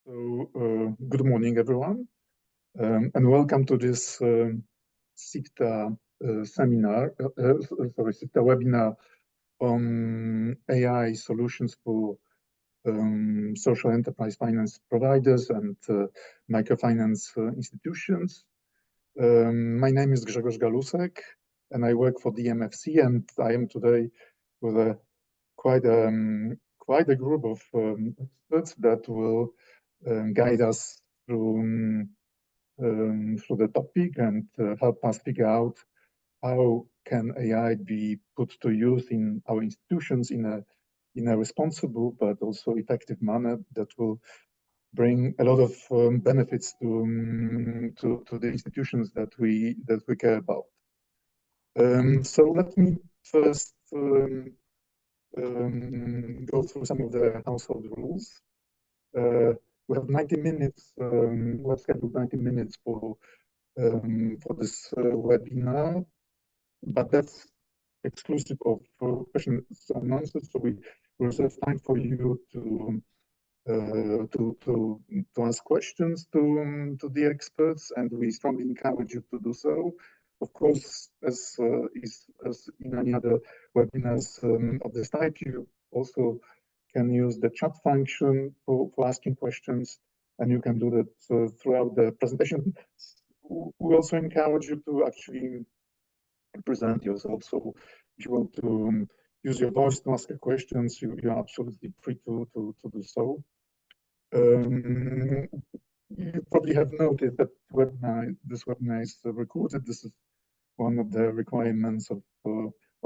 Good morning, everyone, and welcome to this SIFTA SIFTA webinar on AI solutions for social enterprise finance providers and microfinance institutions. My name is Grzegorz Galusek, and I work for the MFC, and I am today with quite a group of experts that will guide us through the topic and help us figure out how can AI be put to use in our institutions in a responsible but also effective manner that will bring a lot of benefits to the institutions that we care about. So let me first go through some of the household rules. We have 90 minutes. We have scheduled 90 minutes for this webinar, but that's exclusive of questions and answers. So we reserve time for you to ask questions to the experts, and we strongly encourage you to do so. Of course, as in any other webinars of this type, you also can use the chat function for asking questions, and you can do that throughout the presentation. We also encourage you to actually present yourself. So if you want to use your voice to ask questions, you are absolutely free to do so. You probably have noted that this webinar is recorded. This is one of the requirements of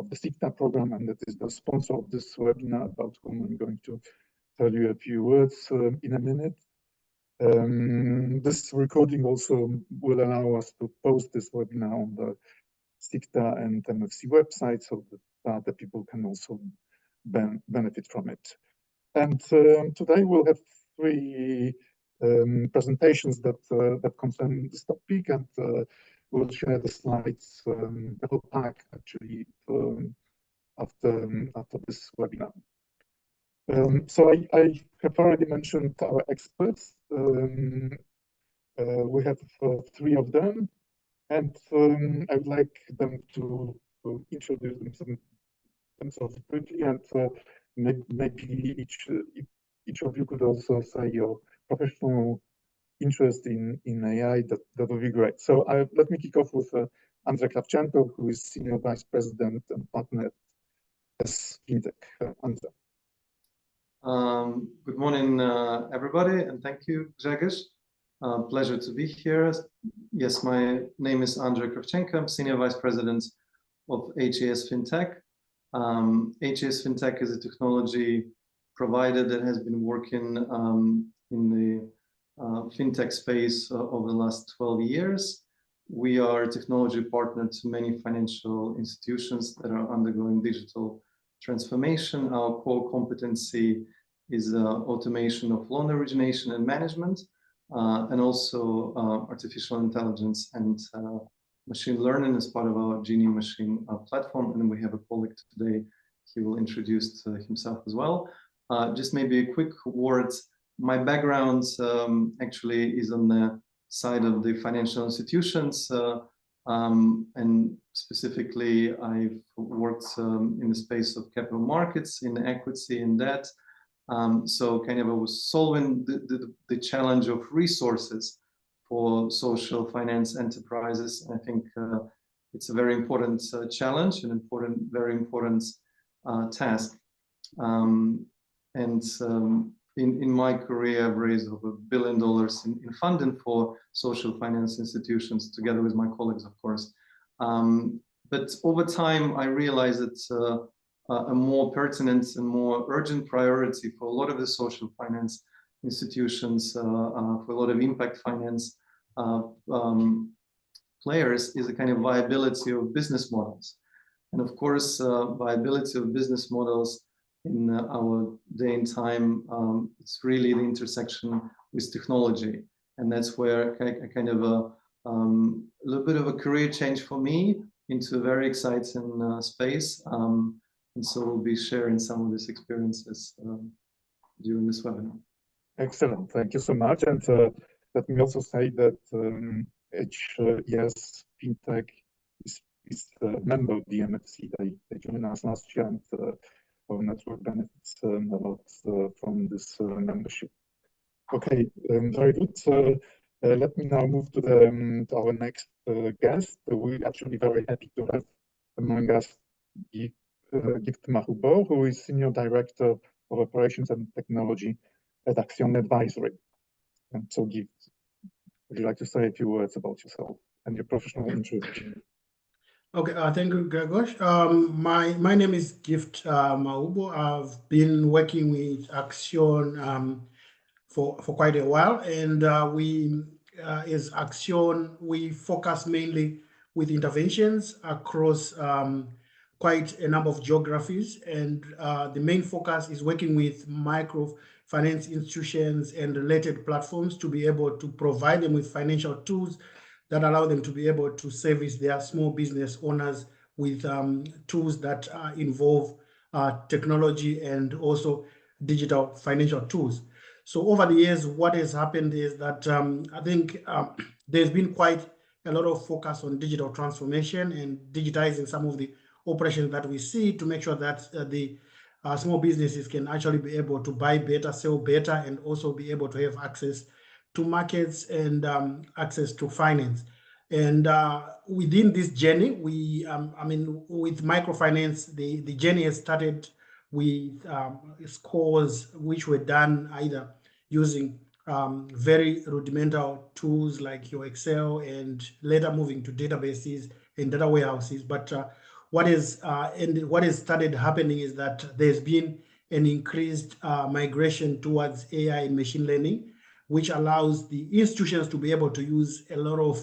the SIFTA program, and that is the sponsor of this webinar, about whom I'm going to tell you a few words in a minute. This recording also will allow us to post this webinar on the SIFTA and MFC website, so that the people can also benefit from it. And today we'll have three presentations that concern this topic, and we'll share the slides, the whole pack actually, after this webinar. So I have already mentioned our experts. We have three of them, and I would like them to introduce themselves briefly, and maybe each of you could also say your professional interest in AI. That would be great. So let me kick off with Andrzej Kravchenko, who is Senior Vice President and Partner at HES FinTech. Andrzej. Good morning, everybody, and thank you, Grzegorz. Pleasure to be here. Yes, my name is Andrzej Kravchenko. I'm Senior Vice President of HES FinTech. HES FinTech is a technology provider that has been working in the fintech space over the last 12 years. We are a technology partner to many financial institutions that are undergoing digital transformation. Our core competency is automation of loan origination and management, and also artificial intelligence and machine learning as part of our GiniMachine platform. And we have a colleague today. He will introduce himself as well. Just maybe a quick word. My background actually is on the side of the financial institutions, and specifically I've worked in the space of capital markets, in equity and debt. So kind of I was solving the challenge of resources for social finance enterprises. I think it's a very important challenge, very important task. In my career, I've raised over $1 billion in funding for social finance institutions, together with my colleagues, of course. But over time, I realized that a more pertinent and more urgent priority for a lot of the social finance institutions, for a lot of impact finance players, is a kind of viability of business models. And of course, viability of business models in our day and time, it's really the intersection with technology. And that's where a kind of a little bit of a career change for me into a very exciting space. And so we'll be sharing some of these experiences during this webinar. Excellent. Thank you so much. And let me also say that HES FinTech is a member of the MFC. They joined us last year, and our network benefits a lot from this membership. Okay, very good. So let me now move to our next guest. We're actually very happy to have among us Gift Mahubo, who is Senior Director of Operations and Technology at Accion Advisory. And so, Gift, would you like to say a few words about yourself and your professional interests? Okay, thank you, Gregor. My name is Gift Mahubo. I've been working with Accion for quite a while, and we, as Accion, we focus mainly with interventions across quite a number of geographies, and the main focus is working with microfinance institutions and related platforms to be able to provide them with financial tools that allow them to be able to service their small business owners with tools that involve technology and also digital financial tools. So over the years, what has happened is that I think there's been quite a lot of focus on digital transformation and digitizing some of the operations that we see to make sure that the small businesses can actually be able to buy better, sell better, and also be able to have access to markets and access to finance. And within this journey, we, I mean, with microfinance, the journey has started with scores which were done either using very rudimental tools like your Excel, and later moving to databases and data warehouses. But what has started happening is that there's been an increased migration towards AI and machine learning, which allows the institutions to be able to use a lot of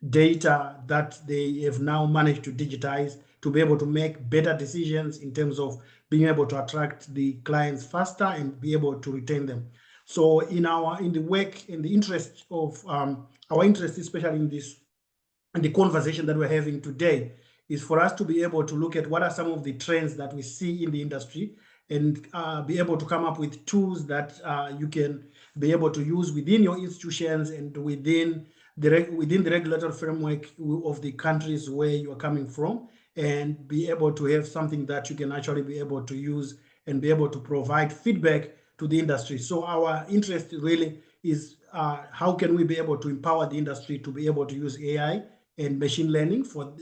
data that they have now managed to digitize to be able to make better decisions in terms of being able to attract the clients faster and be able to retain them. So in the work, in the interest of our interest, especially in the conversation that we're having today, is for us to be able to look at what are some of the trends that we see in the industry and be able to come up with tools that you can be able to use within your institutions and within the regulatory framework of the countries where you are coming from, and be able to have something that you can actually be able to use and be able to provide feedback to the industry. So our interest really is how can we be able to empower the industry to be able to use AI and machine learning for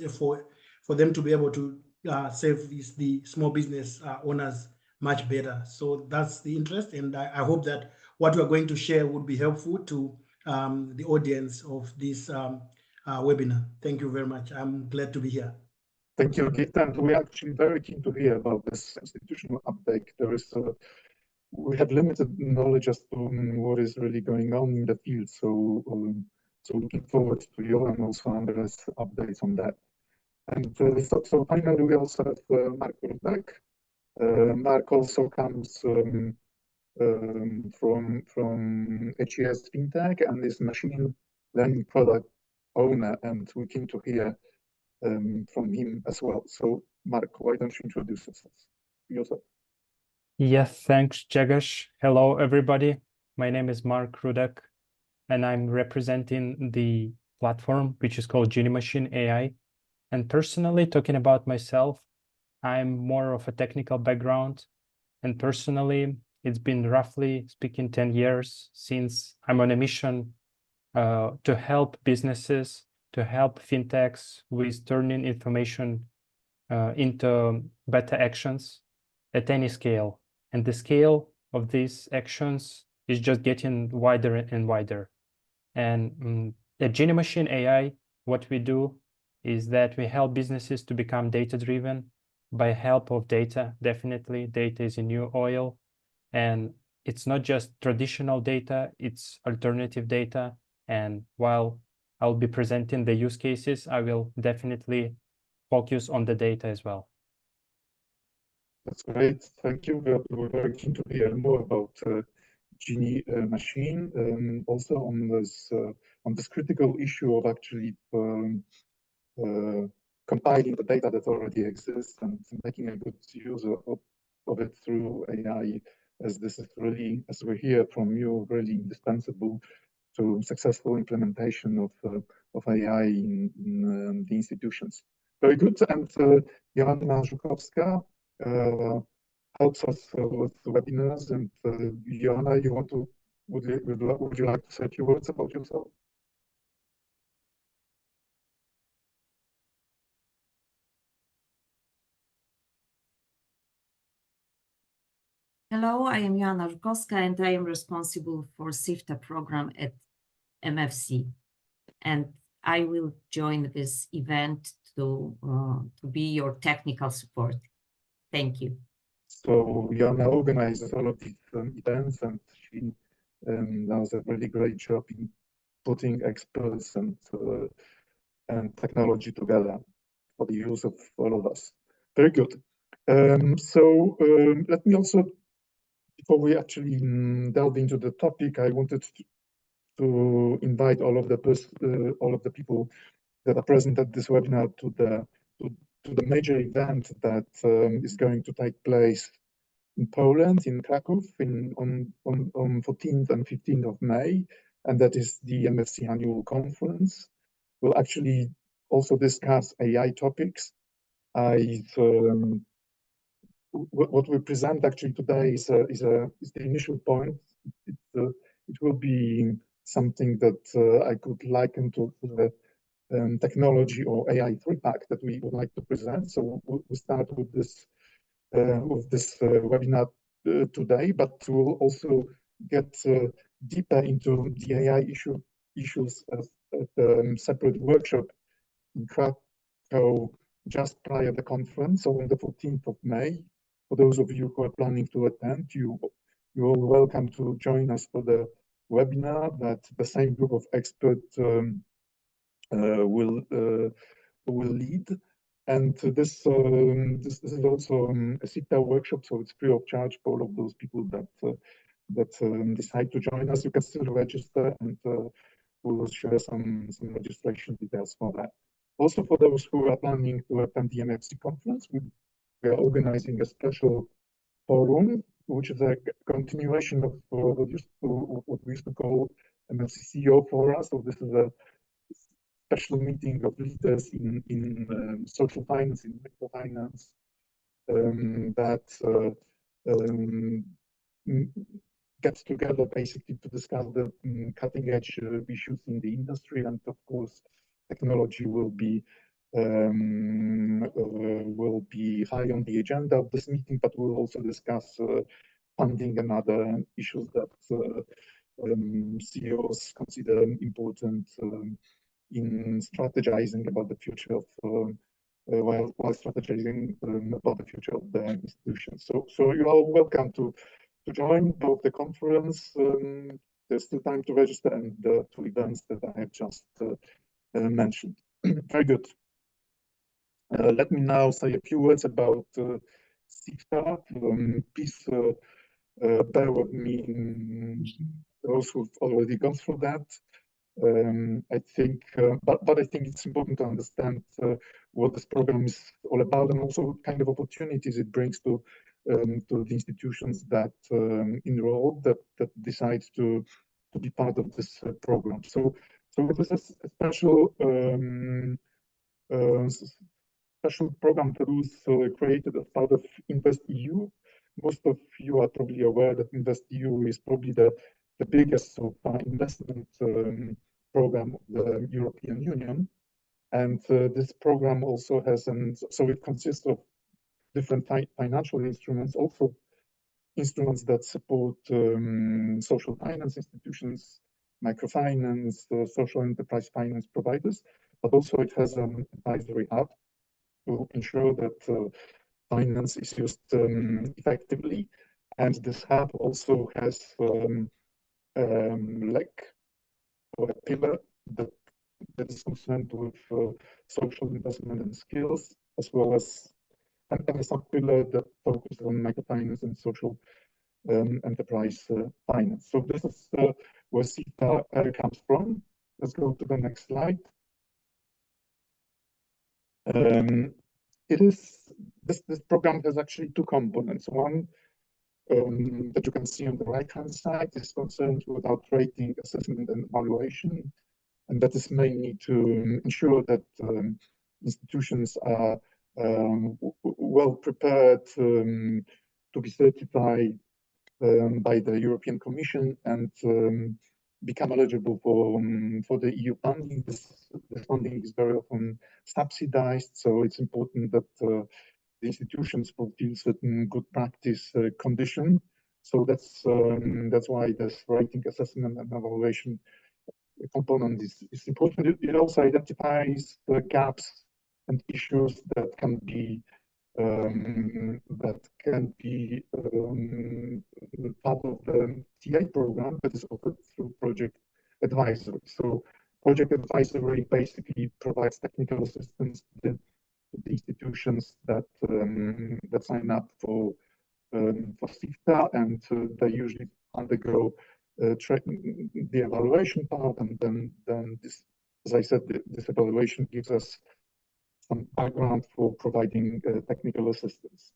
them to be able to serve the small business owners much better. So that's the interest, and I hope that what we're going to share would be helpful to the audience of this webinar. Thank you very much. I'm glad to be here. Thank you, Gift, and we're actually very keen to hear about this institutional update. We have limited knowledge as to what is really going on in the field, so looking forward to your and also Andres updates on that. And so finally, we also have Mark Rudak. Mark also comes from HES FinTech and is machine learning product owner, and we're keen to hear from him as well. So, Mark, why don't you introduce yourself? Yes, thanks, Jagesh. Hello, everybody. My name is Mark Rudak, and I'm representing the platform, which is called GiniMachine AI. And personally, talking about myself, I'm more of a technical background. And personally, it's been roughly speaking 10 years since I'm on a mission to help businesses, to help fintechs with turning information into better actions at any scale. And the scale of these actions is just getting wider and wider. And at GiniMachine AI, what we do is that we help businesses to become data-driven by help of data. Definitely, data is a new oil. And it's not just traditional data, it's alternative data. And while I'll be presenting the use cases, I will definitely focus on the data as well. That's great. Thank you. We're very keen to hear more about GiniMachine, also on this critical issue of actually compiling the data that already exists and making a good use of it through AI as this is really, as we hear from you, really indispensable to successful implementation of AI in the institutions. Very good. And Joanna Żukowska helps us with the webinars. And Joanna, you want to, would you like to say a few words about yourself? Hello, I am Joanna Żukowska, and I am responsible for SIFTA program at MFC. And I will join this event to be your technical support. Thank you. So Joanna organizes all of these events, and she does a really great job in putting experts and technology together for the use of all of us. Very good. Let me also, before we actually delve into the topic, I wanted to invite all of the people that are present at this webinar to the major event that is going to take place in Poland, in Krakow, on 14th and 15th of May, and that is the MFC annual conference. We'll actually also discuss AI topics. What we present actually today is the initial point. It will be something that I could liken to the technology or AI three-pack that we would like to present. So we'll start with this webinar today, but we'll also get deeper into the AI issues at a separate workshop in Krakow just prior to the conference, so on the 14th of May. For those of you who are planning to attend, you're all welcome to join us for the webinar that the same group of experts will lead. And this is also a SIFTA workshop, so it's free of charge for all of those people that decide to join us. You can still register, and we'll share some registration details for that. Also, for those who are planning to attend the MFC conference, we are organizing a special forum, which is a continuation of what we used to call MFC CEO Forum. So this is a special meeting of leaders in social finance, in microfinance, that gets together basically to discuss the cutting edge issues in the industry. And of course, technology will be high on the agenda of this meeting, but we'll also discuss funding and other issues that CEOs consider important in strategizing about the future of while strategizing about the future of the institution. So you're all welcome to join both the conference. There's still time to register, and the two events that I have just mentioned. Very good. Let me now say a few words about SIFTA. Please bear with me, those who've already gone through that. I think, but I think it's important to understand what this program is all about, and also what kind of opportunities it brings to the institutions that enroll, that decide to be part of this program. So this is a special program that was created as part of InvestEU. Most of you are probably aware that InvestEU is probably the biggest investment program of the European Union. And this program also has, so it consists of different financial instruments, also instruments that support social finance institutions, microfinance, social enterprise finance providers, but also it has an advisory hub to ensure that finance is used effectively. And this hub also has like a pillar that is concerned with social investment and skills, as well as a sub-pillar that focuses on microfinance and social enterprise finance. So this is where SIFTA comes from. Let's go to the next slide. This program has actually two components. One that you can see on the right-hand side is concerned with rating, assessment, and evaluation. And that is mainly to ensure that institutions are well prepared to be certified by the European Commission and become eligible for the EU funding. This funding is very often subsidized, so it's important that the institutions fulfill certain good practice condition. So that's why this rating, assessment, and evaluation component is important. It also identifies the gaps and issues that can be part of the TA program that is offered through Project Advisory. So Project Advisory basically provides technical assistance to the institutions that sign up for SIFTA, and they usually undergo the evaluation part, and then this, as I said, this evaluation gives us some background for providing technical assistance.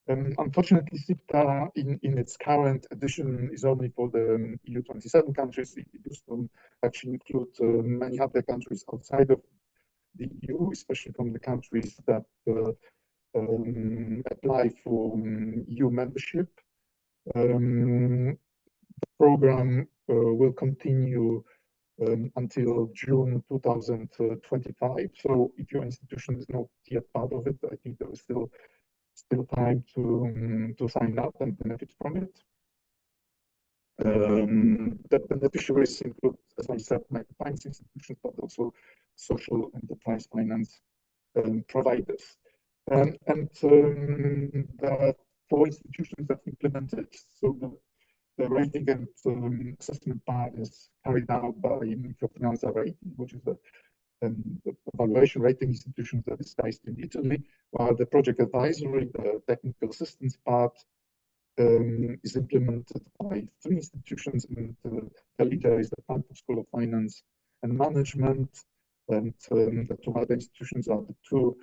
Unfortunately, SIFTA in its current edition is only for the EU 27 countries. It used to actually include many other countries outside of the EU, especially from the countries that apply for EU membership. The program will continue until June 2025. So if your institution is not yet part of it, I think there is still time to sign up and benefit from it. The beneficiaries include, as I said, microfinance institutions, but also social enterprise finance providers. And there are 4 institutions that implemented. So the rating and assessment part is carried out by Microfinance Rating, which is the evaluation rating institution that is based in Italy, while the Project Advisory, the technical assistance part, is implemented by 3 institutions, and the leader is the Frankfurt School of Finance and Management, and the 2 other institutions are the two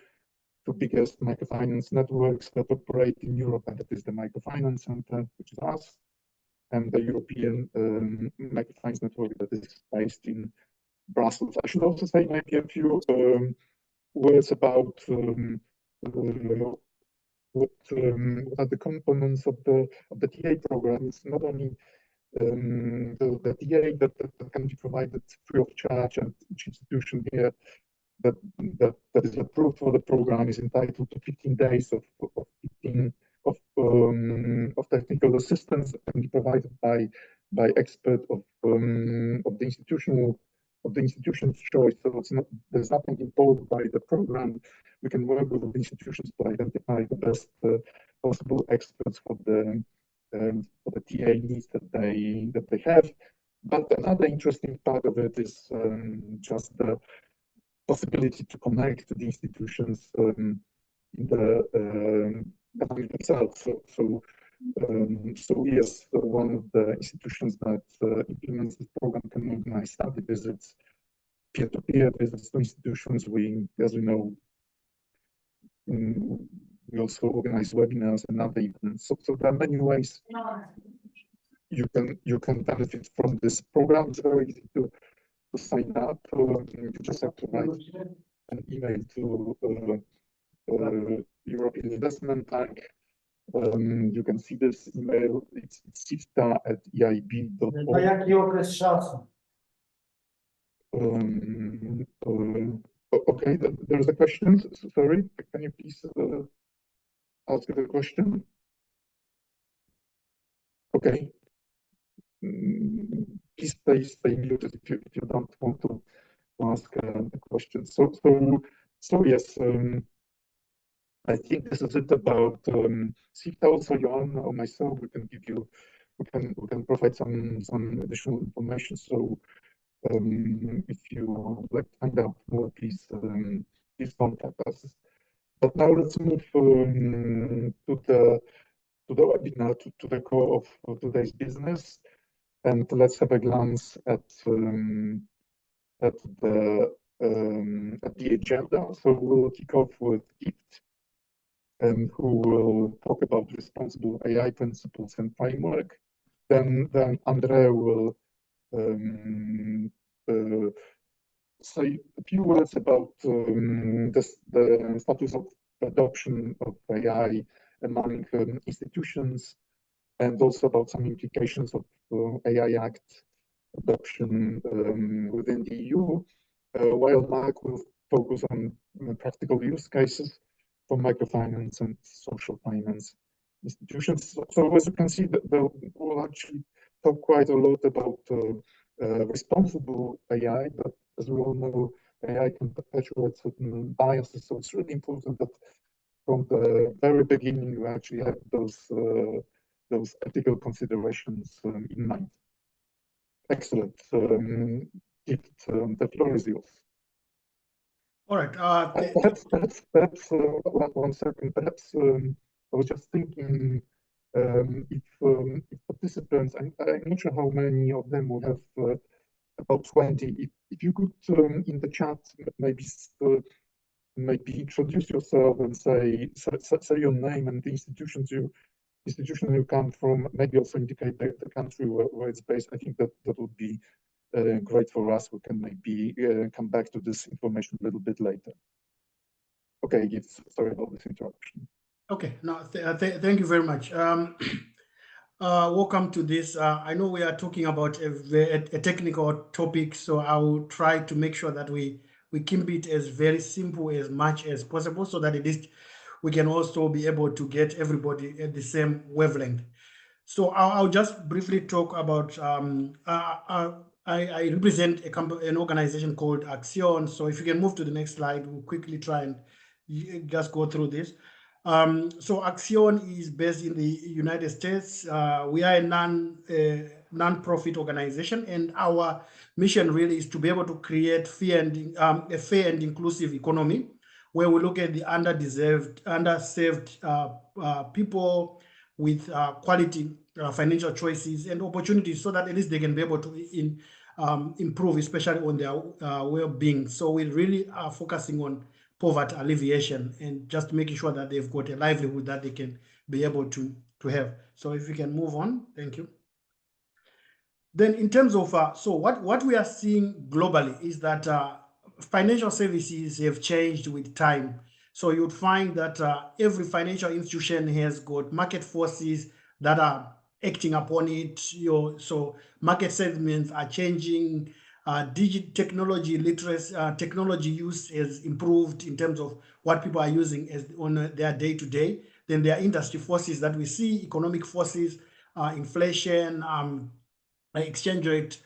biggest microfinance networks that operate in Europe, and that is the Microfinance Center, which is us, and the European Microfinance Network that is based in Brussels. I should also say maybe a few words about what are the components of the TA program. It's not only the TA that can be provided free of charge, and each institution here that is approved for the program is entitled to 15 days of technical assistance that can be provided by expert of the institution's choice. So there's nothing imposed by the program. We can work with the institutions to identify the best possible experts for the TA needs that they have. But another interesting part of it is just the possibility to connect to the institutions in the themselves. So yes, one of the institutions that implements this program can organize study visits, peer-to-peer visits to institutions. As we know, we also organize webinars and other events. So there are many ways you can benefit from this program. It's very easy to sign up. You just have to write an email to European Investment Bank. You can see this email. It's sifta@eib.org. Okay, there's a question. Sorry, can you please ask the question? Okay. Please stay muted if you don't want to ask the question. So yes, I think this is it about SIFTA. Also, Johan or myself, we can provide some additional information. So if you would like to find out more, please contact us. But now let's move to the webinar, to the core of today's business, and let's have a glance at the agenda. So we'll kick off with Gift. and who will talk about responsible AI principles and framework. Then Andre will say a few words about the status of adoption of AI among institutions, and also about some implications of AI Act adoption within the EU, while Mark will focus on practical use cases for microfinance and social finance institutions. So as you can see, we'll actually talk quite a lot about responsible AI, but as we all know, AI can perpetuate certain biases. So it's really important that from the very beginning, you actually have those ethical considerations in mind. Excellent. Gift, the floor is yours. All right. Perhaps 1 second. Perhaps I was just thinking if participants, I'm not sure how many of them will have about 20. If you could in the chat maybe introduce yourself and say your name and the institution you come from, maybe also indicate the country where it's based. I think that would be great for us. We can maybe come back to this information a little bit later. Okay, Gift, sorry about this interruption. Okay, no, thank you very much. Welcome to this. I know we are talking about a technical topic, so I will try to make sure that we keep it as very simple as much as possible, so that at least we can also be able to get everybody at the same wavelength. So I'll just briefly talk about, I represent an organization called Accion. So if you can move to the next slide, we'll quickly try and just go through this. So Accion is based in the United States. We are a non-profit organization, and our mission really is to be able to create a fair and inclusive economy, where we look at the underserved people with quality financial choices and opportunities, so that at least they can be able to improve, especially on their well-being. So we really are focusing on poverty alleviation and just making sure that they've got a livelihood that they can be able to have. So if we can move on, thank you. Then in terms of, so what we are seeing globally is that financial services have changed with time. So you'd find that every financial institution has got market forces that are acting upon it. So market segments are changing. Technology literacy, technology use has improved in terms of what people are using on their day-to-day. Then there are industry forces that we see, economic forces, inflation, exchange rate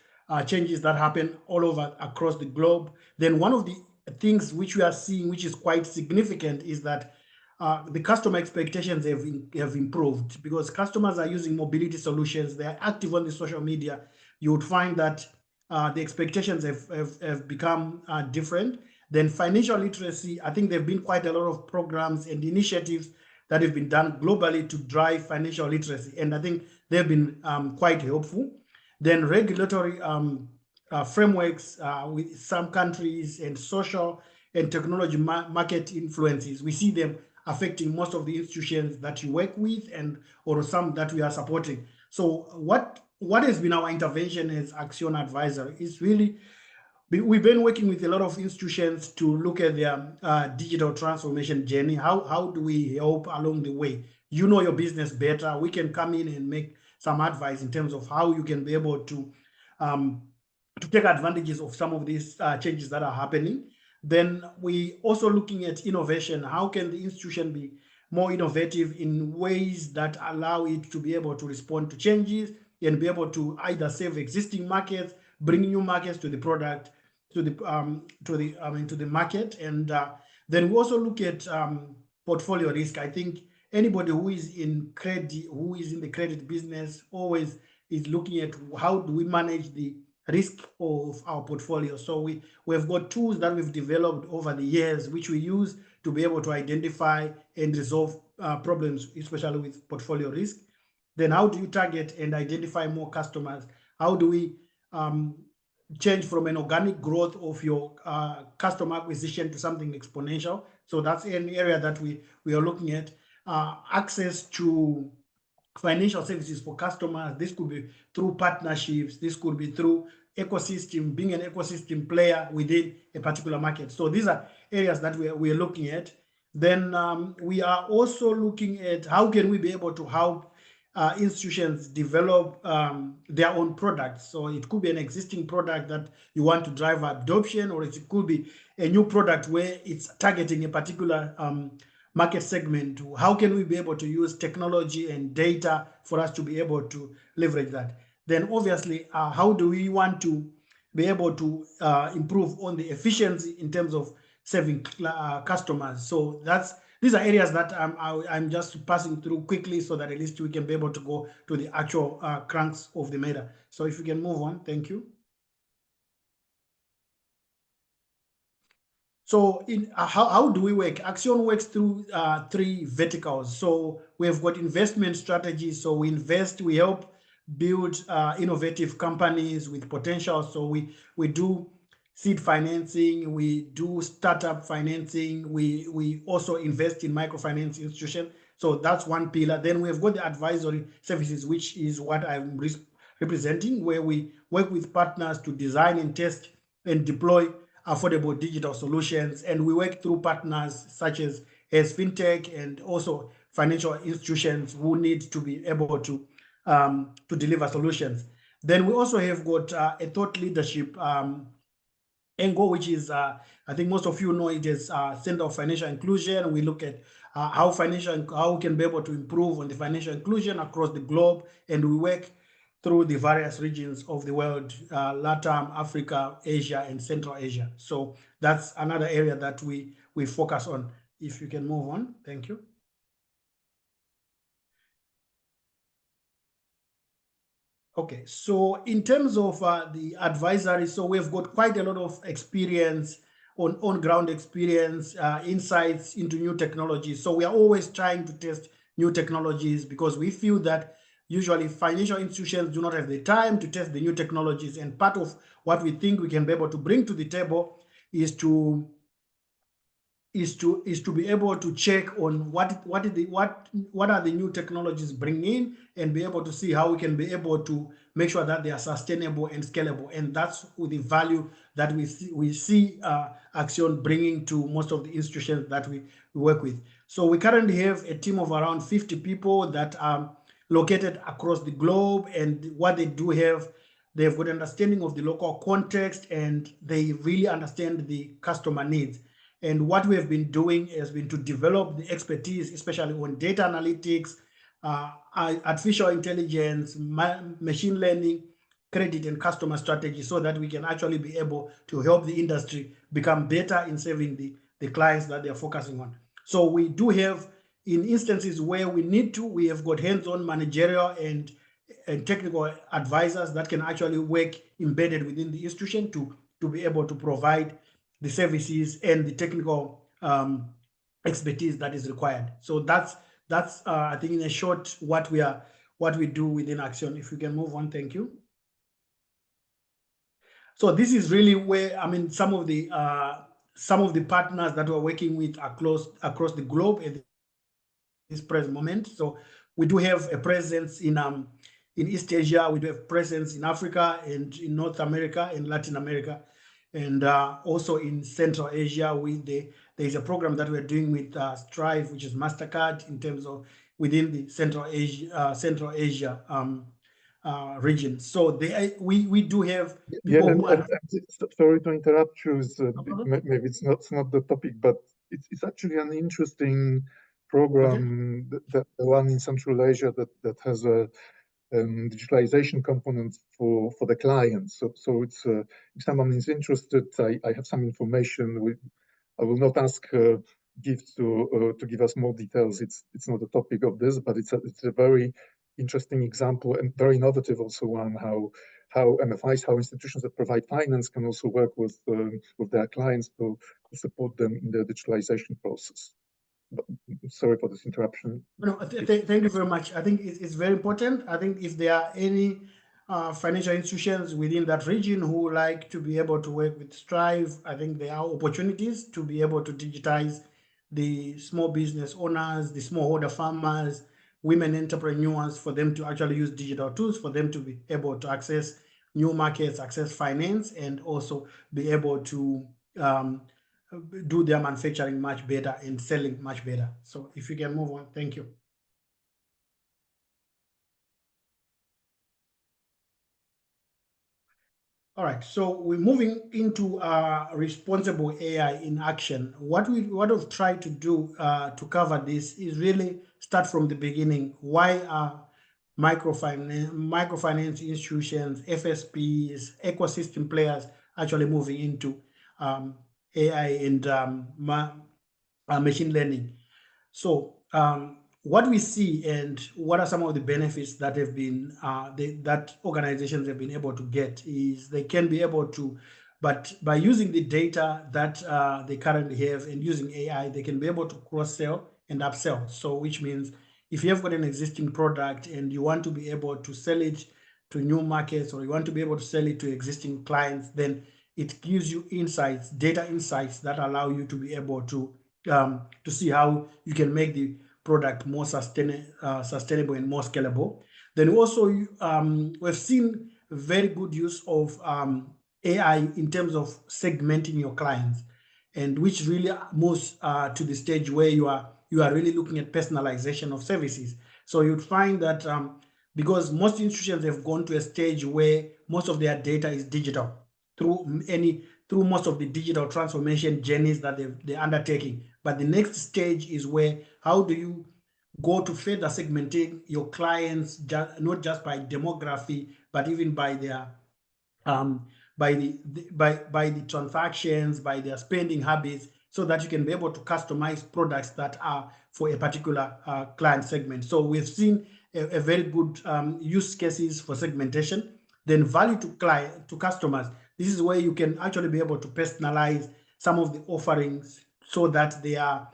changes that happen all over across the globe. Then one of the things which we are seeing, which is quite significant, is that the customer expectations have improved, because customers are using mobility solutions. They are active on the social media. You would find that the expectations have become different. Then financial literacy, I think there have been quite a lot of programs and initiatives that have been done globally to drive financial literacy, and I think they've been quite helpful. Then regulatory frameworks with some countries, and social and technology market influences, we see them affecting most of the institutions that you work with, or some that we are supporting. So what has been our intervention as Accion Advisory is really, we've been working with a lot of institutions to look at their digital transformation journey. How do we help along the way? You know your business better. We can come in and make some advice in terms of how you can be able to take advantages of some of these changes that are happening. Then we also looking at innovation. How can the institution be more innovative in ways that allow it to be able to respond to changes and be able to either save existing markets, bring new markets to the product, to the market. And then we also look at portfolio risk. I think anybody who is in the credit business always is looking at how do we manage the risk of our portfolio. So we've got tools that we've developed over the years, which we use to be able to identify and resolve problems, especially with portfolio risk. Then how do you target and identify more customers? How do we change from an organic growth of your customer acquisition to something exponential? So that's an area that we are looking at. access to financial services for customers. This could be through partnerships. This could be through ecosystem, being an ecosystem player within a particular market. So these are areas that we're looking at. Then we are also looking at how can we be able to help institutions develop their own products. So it could be an existing product that you want to drive adoption, or it could be a new product where it's targeting a particular market segment. How can we be able to use technology and data for us to be able to leverage that? Then obviously, how do we want to be able to improve on the efficiency in terms of serving customers? So these are areas that I'm just passing through quickly so that at least we can be able to go to the actual crux of the matter. So if you can move on, thank you. So how do we work? Accion works through 3 verticals. So we've got investment strategies. So we invest, we help build innovative companies with potential. So we do seed financing, we do startup financing, we also invest in microfinance institutions. So that's one pillar. Then we've got the advisory services, which is what I'm representing, where we work with partners to design and test and deploy affordable digital solutions, and we work through partners such as HES FinTech and also financial institutions who need to be able to deliver solutions. Then we also have got a thought leadership angle, which is I think most of you know it as Center of Financial Inclusion. We look at how we can be able to improve on the financial inclusion across the globe, and we work through the various regions of the world, LATAM, Africa, Asia, and Central Asia. So that's another area that we focus on. If you can move on, thank you. Okay, so in terms of the advisory, so we've got quite a lot of experience, on-ground experience, insights into new technologies. So we are always trying to test new technologies because we feel that usually financial institutions do not have the time to test the new technologies, and part of what we think we can be able to bring to the table is to be able to check on what are the new technologies bringing in, and be able to see how we can be able to make sure that they are sustainable and scalable. And that's the value that we see Accion bringing to most of the institutions that we work with. So we currently have a team of around 50 people that are located across the globe, and what they do have, they've got understanding of the local context, and they really understand the customer needs. And what we have been doing has been to develop the expertise, especially on data analytics, artificial intelligence, machine learning, credit and customer strategy, so that we can actually be able to help the industry become better in serving the clients that they're focusing on. So we do have, in instances where we have got hands-on managerial and technical advisors that can actually work embedded within the institution to be able to provide the services and the technical expertise that is required. So that's I think in a short what we do within Accion. If you can move on, thank you. So this is really where, I mean, some of the partners that we're working with across the globe at this present moment. So we do have a presence in East Asia, we do have presence in Africa and in North America and Latin America, and also in Central Asia. There is a program that we're doing with Strive, which is MasterCard, in terms of within the Central Asia region. So we do have people sorry to interrupt you. Maybe it's not the topic, but it's actually an interesting program, okay. The one in Central Asia that has a digitalization component for the clients. So it's if someone is interested, I have some information. I will not ask Gift to give us more details. It's not a topic of this, but it's a very interesting example, and very innovative also one, how MFIs, how institutions that provide finance can also work with their clients to support them in their digitalization process. But sorry for this interruption. No, thank you very much. I think it's very important. I think if there are any financial institutions within that region who like to be able to work with Strive, I think there are opportunities to be able to digitize the small business owners, the smallholder farmers, women entrepreneurs, for them to actually use digital tools, for them to be able to access new markets, access finance, and also be able to do their manufacturing much better and selling much better. So if you can move on, thank you. All right, so we're moving into responsible AI in action. What we've tried to do to cover this is really start from the beginning. Why are microfinance institutions, FSPs, ecosystem players actually moving into AI and machine learning? So what we see and what are some of the benefits that have been that organizations have been able to get is they can be able to, but by using the data that they currently have and using AI, they can be able to cross-sell and upsell. So which means if you have got an existing product and you want to be able to sell it to new markets, or you want to be able to sell it to existing clients, then it gives you insights, data insights that allow you to be able to see how you can make the product more sustainable and more scalable. Then also we've seen very good use of AI in terms of segmenting your clients, and which really moves to the stage where you are really looking at personalization of services. So you'd find that because most institutions have gone to a stage where most of their data is digital through most of the digital transformation journeys that they're undertaking. But the next stage is where how do you go to further segmenting your clients, not just by demography, but even by their by the transactions, by their spending habits, so that you can be able to customize products that are for a particular client segment. So we've seen a very good use cases for segmentation. Then value to customers. This is where you can actually be able to personalize some of the offerings so that they are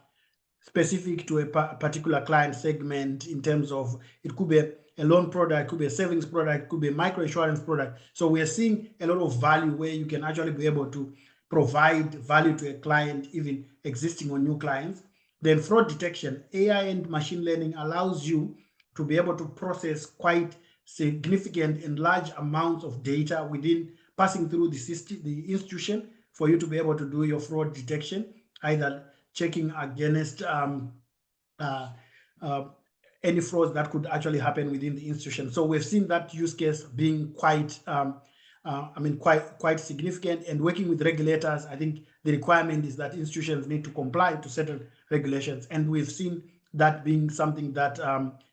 specific to a particular client segment in terms of, it could be a loan product, could be a savings product, could be a micro insurance product. So we are seeing a lot of value where you can actually be able to provide value to a client, even existing or new clients. Then fraud detection. AI and machine learning allows you to be able to process quite significant and large amounts of data within passing through the system, the institution, for you to be able to do your fraud detection, either checking against any frauds that could actually happen within the institution. So we've seen that use case being quite, quite significant. And working with regulators, I think the requirement is that institutions need to comply to certain regulations, and we've seen that being something that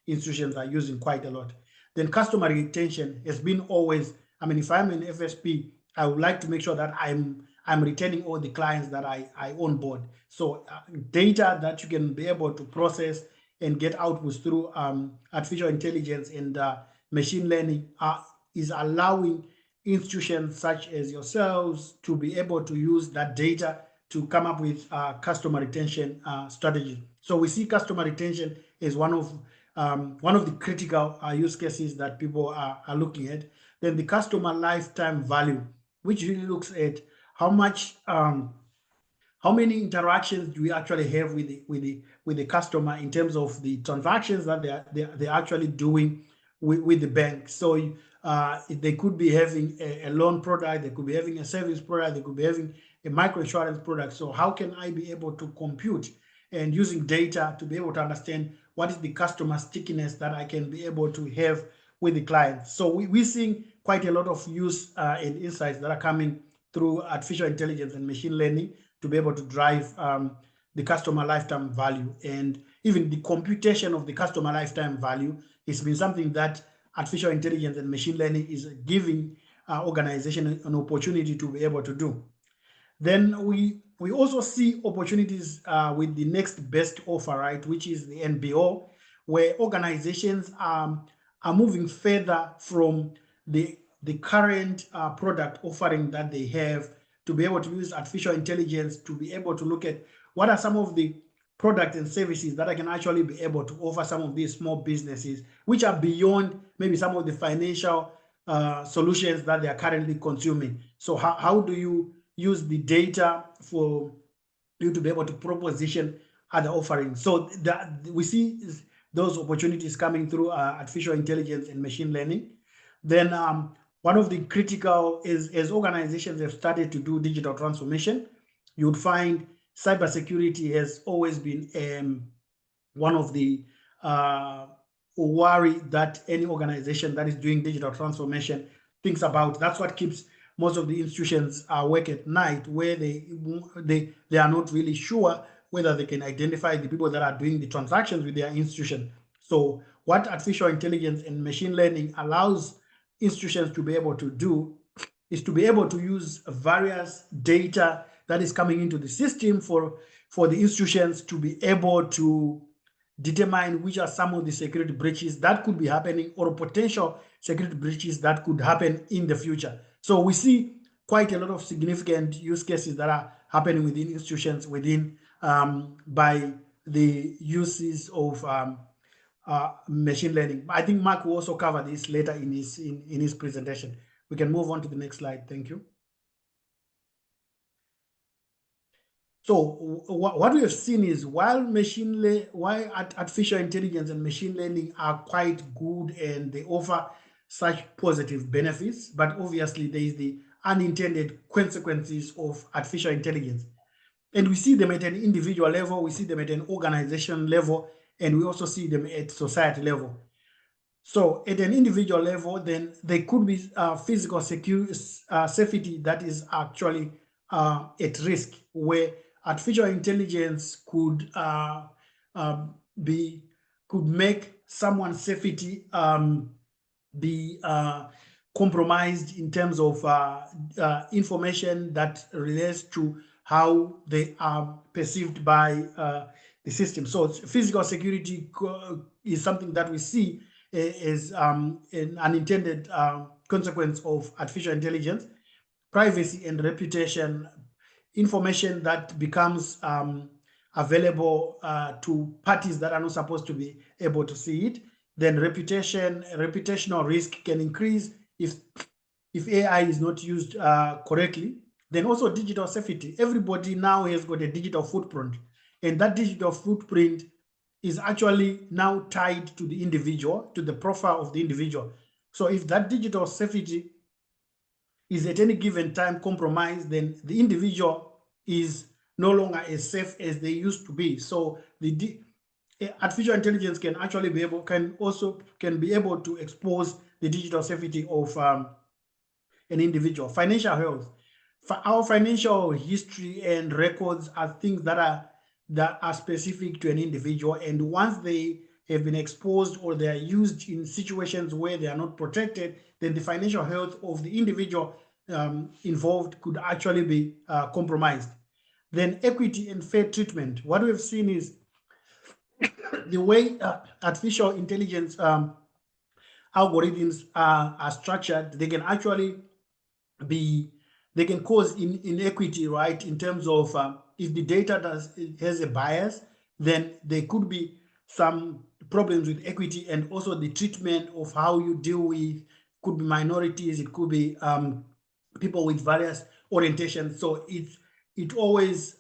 institutions are using quite a lot. Then customer retention has been always, if I'm an FSP, I would like to make sure that I'm retaining all the clients that I onboard. So data that you can be able to process and get outputs through artificial intelligence and machine learning is allowing institutions such as yourselves to be able to use that data to come up with customer retention strategies. So we see customer retention as one of the critical use cases that people are looking at. Then the customer lifetime value, which really looks at how many interactions do we actually have with the customer in terms of the transactions that they're actually doing with the bank. So they could be having a loan product, they could be having a service product, they could be having a micro insurance product. So how can I be able to compute and using data to be able to understand what is the customer stickiness that I can be able to have with the client? So we're seeing quite a lot of use and insights that are coming through artificial intelligence and machine learning to be able to drive the customer lifetime value. And even the computation of the customer lifetime value has been something that artificial intelligence and machine learning is giving organizations an opportunity to be able to do. Then we also see opportunities with the next best offer, right, which is the NBO, where organizations are moving further from the current product offering that they have to be able to use artificial intelligence to be able to look at what are some of the products and services that I can actually be able to offer some of these small businesses, which are beyond maybe some of the financial solutions that they are currently consuming. So how do you use the data for you to be able to proposition other offerings. So we see those opportunities coming through artificial intelligence and machine learning. Then one of the critical is, as organizations have started to do digital transformation, you would find cybersecurity has always been one of the worry that any organization that is doing digital transformation thinks about. That's what keeps most of the institutions work at night, where they are not really sure whether they can identify the people that are doing the transactions with their institution. So what artificial intelligence and machine learning allows institutions to be able to do is to be able to use various data that is coming into the system for the institutions to be able to determine which are some of the security breaches that could be happening or potential security breaches that could happen in the future. So we see quite a lot of significant use cases that are happening within institutions by the uses of machine learning. I think Mark will also cover this later in his presentation. We can move on to the next slide. Thank you. So what we have seen is while artificial intelligence and machine learning are quite good and they offer such positive benefits, but obviously there is the unintended consequences of artificial intelligence. And we see them at an individual level, we see them at an organization level, and we also see them at society level. So at an individual level, then there could be physical safety that is actually at risk, where artificial intelligence could make someone's safety be compromised in terms of information that relates to how they are perceived by the system. So physical security is something that we see as an unintended consequence of artificial intelligence. Privacy and reputation, information that becomes available to parties that are not supposed to be able to see it. Then reputational risk can increase if AI is not used correctly. Then also digital safety. Everybody now has got a digital footprint, and that digital footprint is actually now tied to the individual, to the profile of the individual. So if that digital safety is at any given time compromised, then the individual is no longer as safe as they used to be. So the artificial intelligence can actually be able to expose the digital safety of an individual. Financial health. Our financial history and records are things that are specific to an individual, and once they have been exposed or they are used in situations where they are not protected, then the financial health of the individual involved could actually be compromised. Then equity and fair treatment. What we have seen is the way artificial intelligence algorithms are structured, they can actually they can cause inequity, right? In terms of if the data has a bias, then there could be some problems with equity, and also the treatment of how you deal with, could be minorities, it could be people with various orientations. So it always,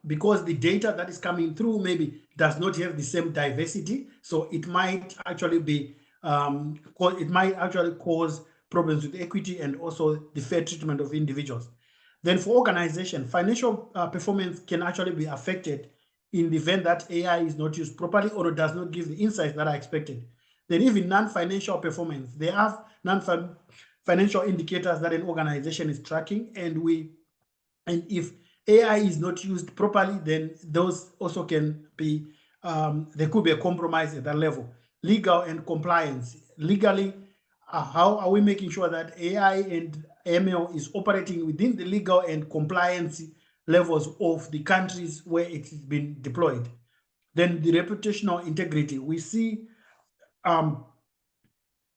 because the data that is coming through maybe does not have the same diversity, so it might actually be, it might actually cause problems with equity and also the fair treatment of individuals. Then for organization, financial performance can actually be affected in the event that AI is not used properly or does not give the insights that are expected. Then even non-financial performance, they have non-financial indicators that an organization is tracking, and if AI is not used properly, then those also can be, there could be a compromise at that level. Legal and compliance. Legally, how are we making sure that AI and ML is operating within the legal and compliance levels of the countries where it has been deployed? Then the reputational integrity. We see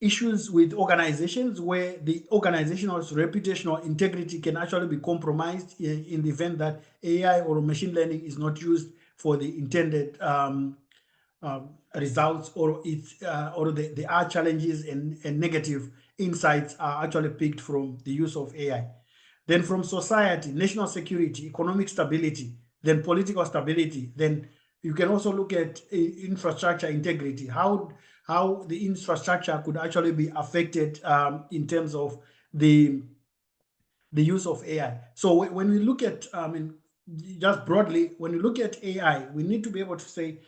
issues with organizations where the organizational reputational integrity can actually be compromised in the event that AI or machine learning is not used for the intended results, or there are challenges and negative insights are actually picked from the use of AI. Then from society, national security, economic stability, then political stability, then You can also look at infrastructure integrity, how the infrastructure could actually be affected in terms of the use of AI. So when we look at, just broadly, when we look at AI, we need to be able to say,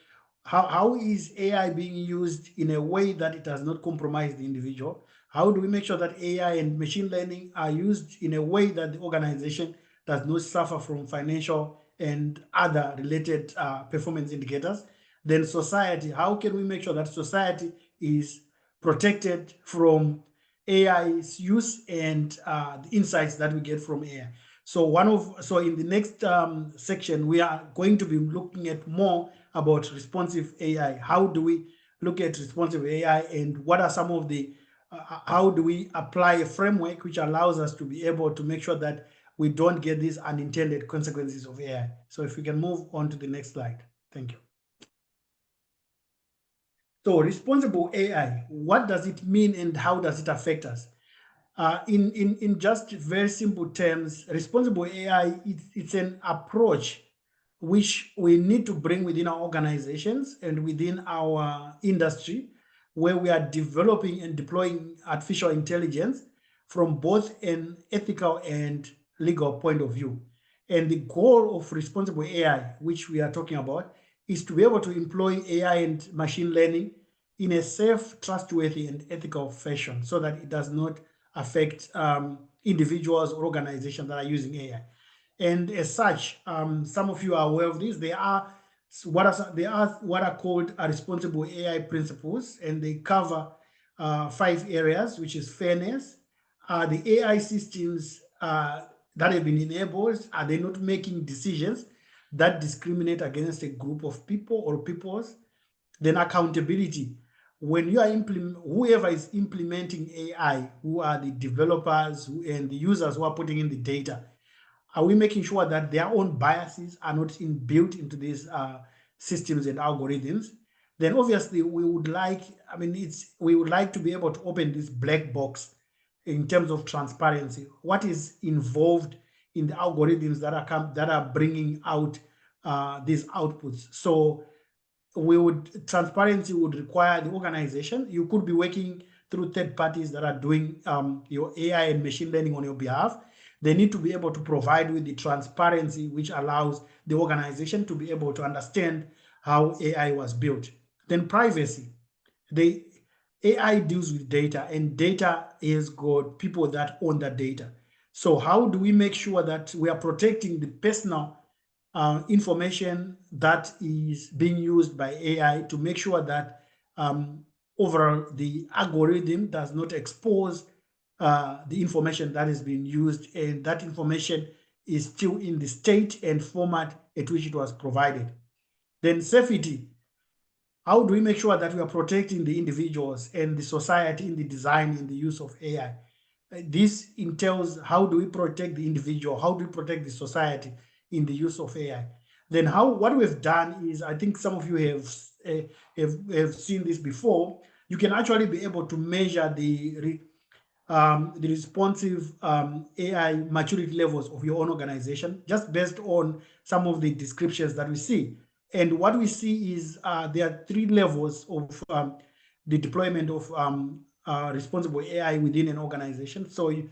how is AI being used in a way that it does not compromise the individual? How do we make sure that AI and machine learning are used in a way that the organization does not suffer from financial and other related performance indicators? Then society, how can we make sure that society is protected from AI's use and the insights that we get from AI? So in the next section, we are going to be looking at more about responsive AI. How do we look at responsive AI, and what are some of the how do we apply a framework which allows us to be able to make sure that we don't get these unintended consequences of AI? So if we can move on to the next slide. Thank you. So responsible AI, what does it mean and how does it affect us? In just very simple terms, responsible AI, it's an approach which we need to bring within our organizations and within our industry, where we are developing and deploying artificial intelligence from both an ethical and legal point of view. And the goal of responsible AI, which we are talking about, is to be able to employ AI and machine learning in a safe, trustworthy, and ethical fashion so that it does not affect individuals or organizations that are using AI. And as such, some of you are aware of this. There are what are called responsible AI principles, and they cover 5 areas, which is fairness. The AI systems that have been enabled, are they not making decisions that discriminate against a group of people or peoples? Then accountability. When you are whoever is implementing AI, who are the developers and the users who are putting in the data, are we making sure that their own biases are not built into these systems and algorithms? Then obviously we would like to be able to open this black box in terms of transparency. What is involved in the algorithms that are bringing out these outputs? So transparency would require the organization. You could be working through third parties that are doing your AI and machine learning on your behalf. They need to be able to provide with the transparency which allows the organization to be able to understand how AI was built. Then privacy. The AI deals with data, and data has got people that own that data. So how do we make sure that we are protecting the personal information that is being used by AI to make sure that overall the algorithm does not expose the information that is being used, and that information is still in the state and format at which it was provided. Then safety. How do we make sure that we are protecting the individuals and the society in the design and the use of AI? This entails how do we protect the individual, how do we protect the society in the use of AI? Then what we've done is, I think some of you have seen this before. You can actually be able to measure the responsive AI maturity levels of your own organization just based on some of the descriptions that we see. And what we see is there are 3 levels of the deployment of responsible AI within an organization. So in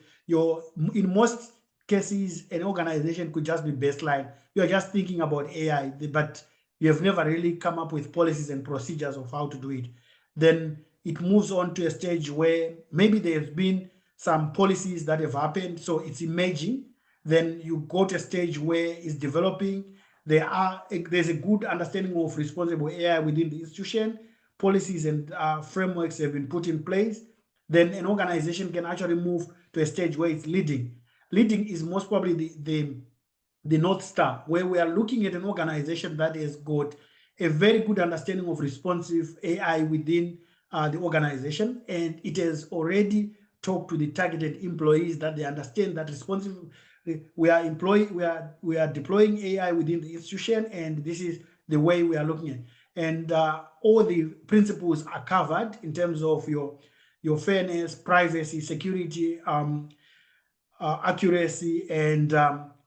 most cases, an organization could just be baseline. You're just thinking about AI, but you have never really come up with policies and procedures of how to do it. Then it moves on to a stage where maybe there's been some policies that have happened, so it's emerging. Then you go to a stage where it's developing. There's a good understanding of responsible AI within the institution. Policies and frameworks have been put in place. Then an organization can actually move to a stage where it's leading. Leading is most probably the North Star, where we are looking at an organization that has got a very good understanding of responsive AI within the organization, and it has already talked to the targeted employees that they understand that we are deploying AI within the institution, and this is the way we are looking at it. And all the principles are covered in terms of your fairness, privacy, security, accuracy, and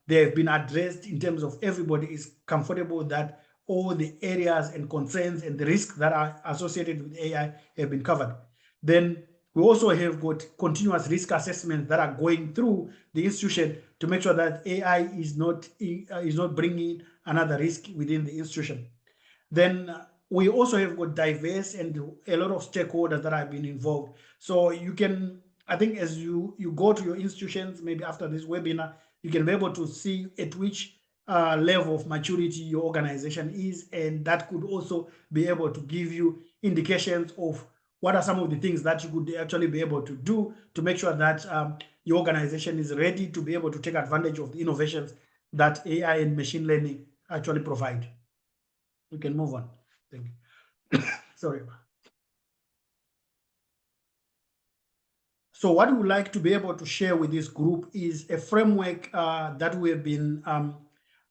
they have been addressed in terms of everybody is comfortable that all the areas and concerns and the risks that are associated with AI have been covered. Then we also have got continuous risk assessments that are going through the institution to make sure that AI is not bringing another risk within the institution. Then we also have got diverse and a lot of stakeholders that have been involved. So you can, I think as you go to your institutions, maybe after this webinar, you can be able to see at which level of maturity your organization is, and that could also be able to give you indications of what are some of the things that you could actually be able to do to make sure that your organization is ready to be able to take advantage of the innovations that AI and machine learning actually provide. We can move on. Thank you. Sorry. So what we would like to be able to share with this group is a framework that we have been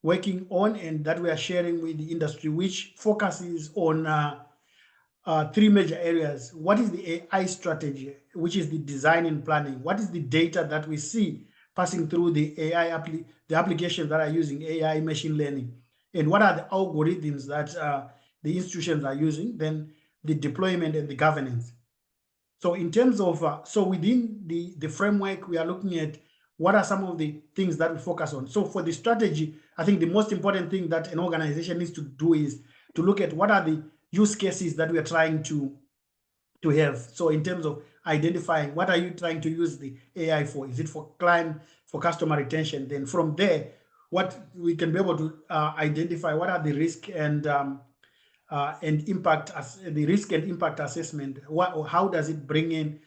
working on and that we are sharing with the industry, which focuses on three major areas. What is the AI strategy, which is the design and planning? What is the data that we see passing through the AI the applications that are using AI machine learning? And what are the algorithms that the institutions are using? Then the deployment and the governance. So in terms of, so within the framework, we are looking at what are some of the things that we focus on. So for the strategy, I think the most important thing that an organization needs to do is to look at what are the use cases that we are trying to have. So in terms of identifying what are you trying to use the AI for? Is it for client, for customer retention? Then from there, what we can be able to identify what are the risk and impact, the risk and impact assessment. How does it bring in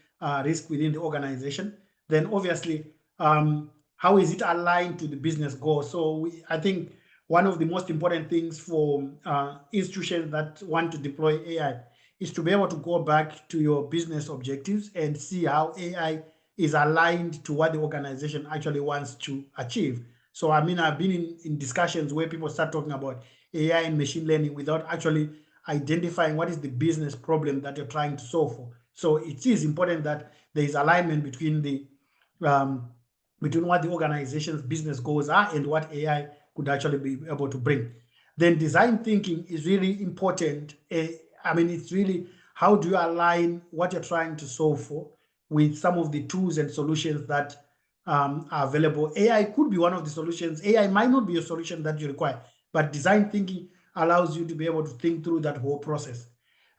risk within the organization? Then obviously, how is it aligned to the business goals? So I think one of the most important things for institutions that want to deploy AI is to be able to go back to your business objectives and see how AI is aligned to what the organization actually wants to achieve. So I mean, I've been in discussions where people start talking about AI and machine learning without actually identifying what is the business problem that you're trying to solve for. So it is important that there is alignment between the between what the organization's business goals are and what AI could actually be able to bring. Then design thinking is really important. I mean, it's really how do you align what you're trying to solve for with some of the tools and solutions that are available. AI could be one of the solutions. AI might not be a solution that you require, but design thinking allows you to be able to think through that whole process.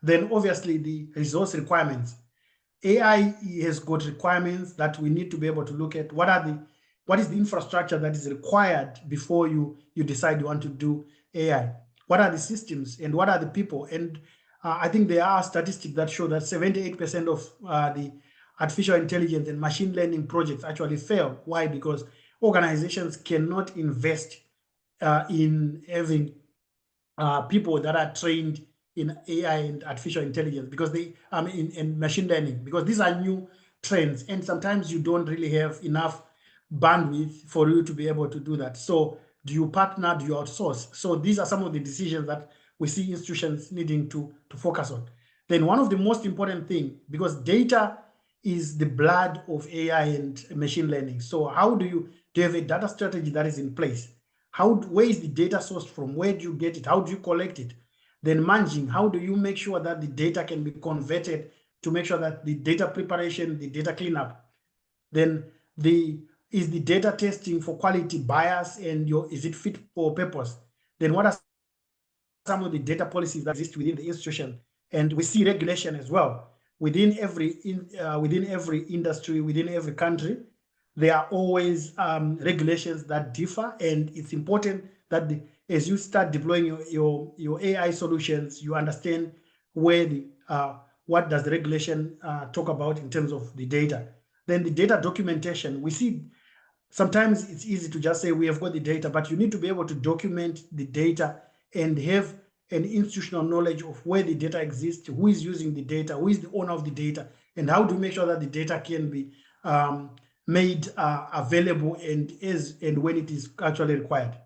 Then obviously the resource requirements. AI has got requirements that we need to be able to look at. What is the infrastructure that is required before you decide you want to do AI? What are the systems and what are the people? And I think there are statistics that show that 78% of the artificial intelligence and machine learning projects actually fail. Why? Because organizations cannot invest in having people that are trained in AI and artificial intelligence, because they in machine learning, because these are new trends, and sometimes you don't really have enough bandwidth for you to be able to do that. So do you partner, do you outsource? So these are some of the decisions that we see institutions needing to focus on. Then one of the most important things, because data is the blood of AI and machine learning. So how do you have a data strategy that is in place? Where is the data sourced from? Where do you get it? How do you collect it? Then managing, how do you make sure that the data can be converted to make sure that the data preparation, the data cleanup, then is the data testing for quality bias and is it fit for purpose? Then what are some of the data policies that exist within the institution? And we see regulation as well. Within every industry, within every country, there are always regulations that differ, and it's important that as you start deploying your AI solutions, you understand where what does the regulation talk about in terms of the data. Then the data documentation, we see sometimes it's easy to just say we have got the data, but you need to be able to document the data and have an institutional knowledge of where the data exists, who is using the data, who is the owner of the data, and how to make sure that the data can be made available and when it is actually required.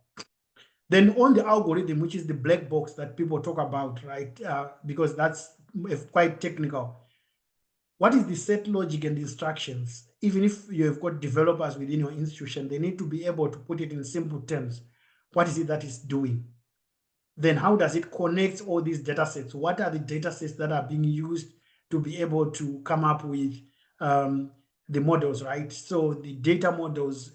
Then on the algorithm, which is the black box that people talk about, right? Because that's quite technical. What is the set logic and instructions? Even if you have got developers within your institution, they need to be able to put it in simple terms. What is it that it's doing? then how does it connect all these data sets? What are the data sets that are being used to be able to come up with the models, right? So the data models,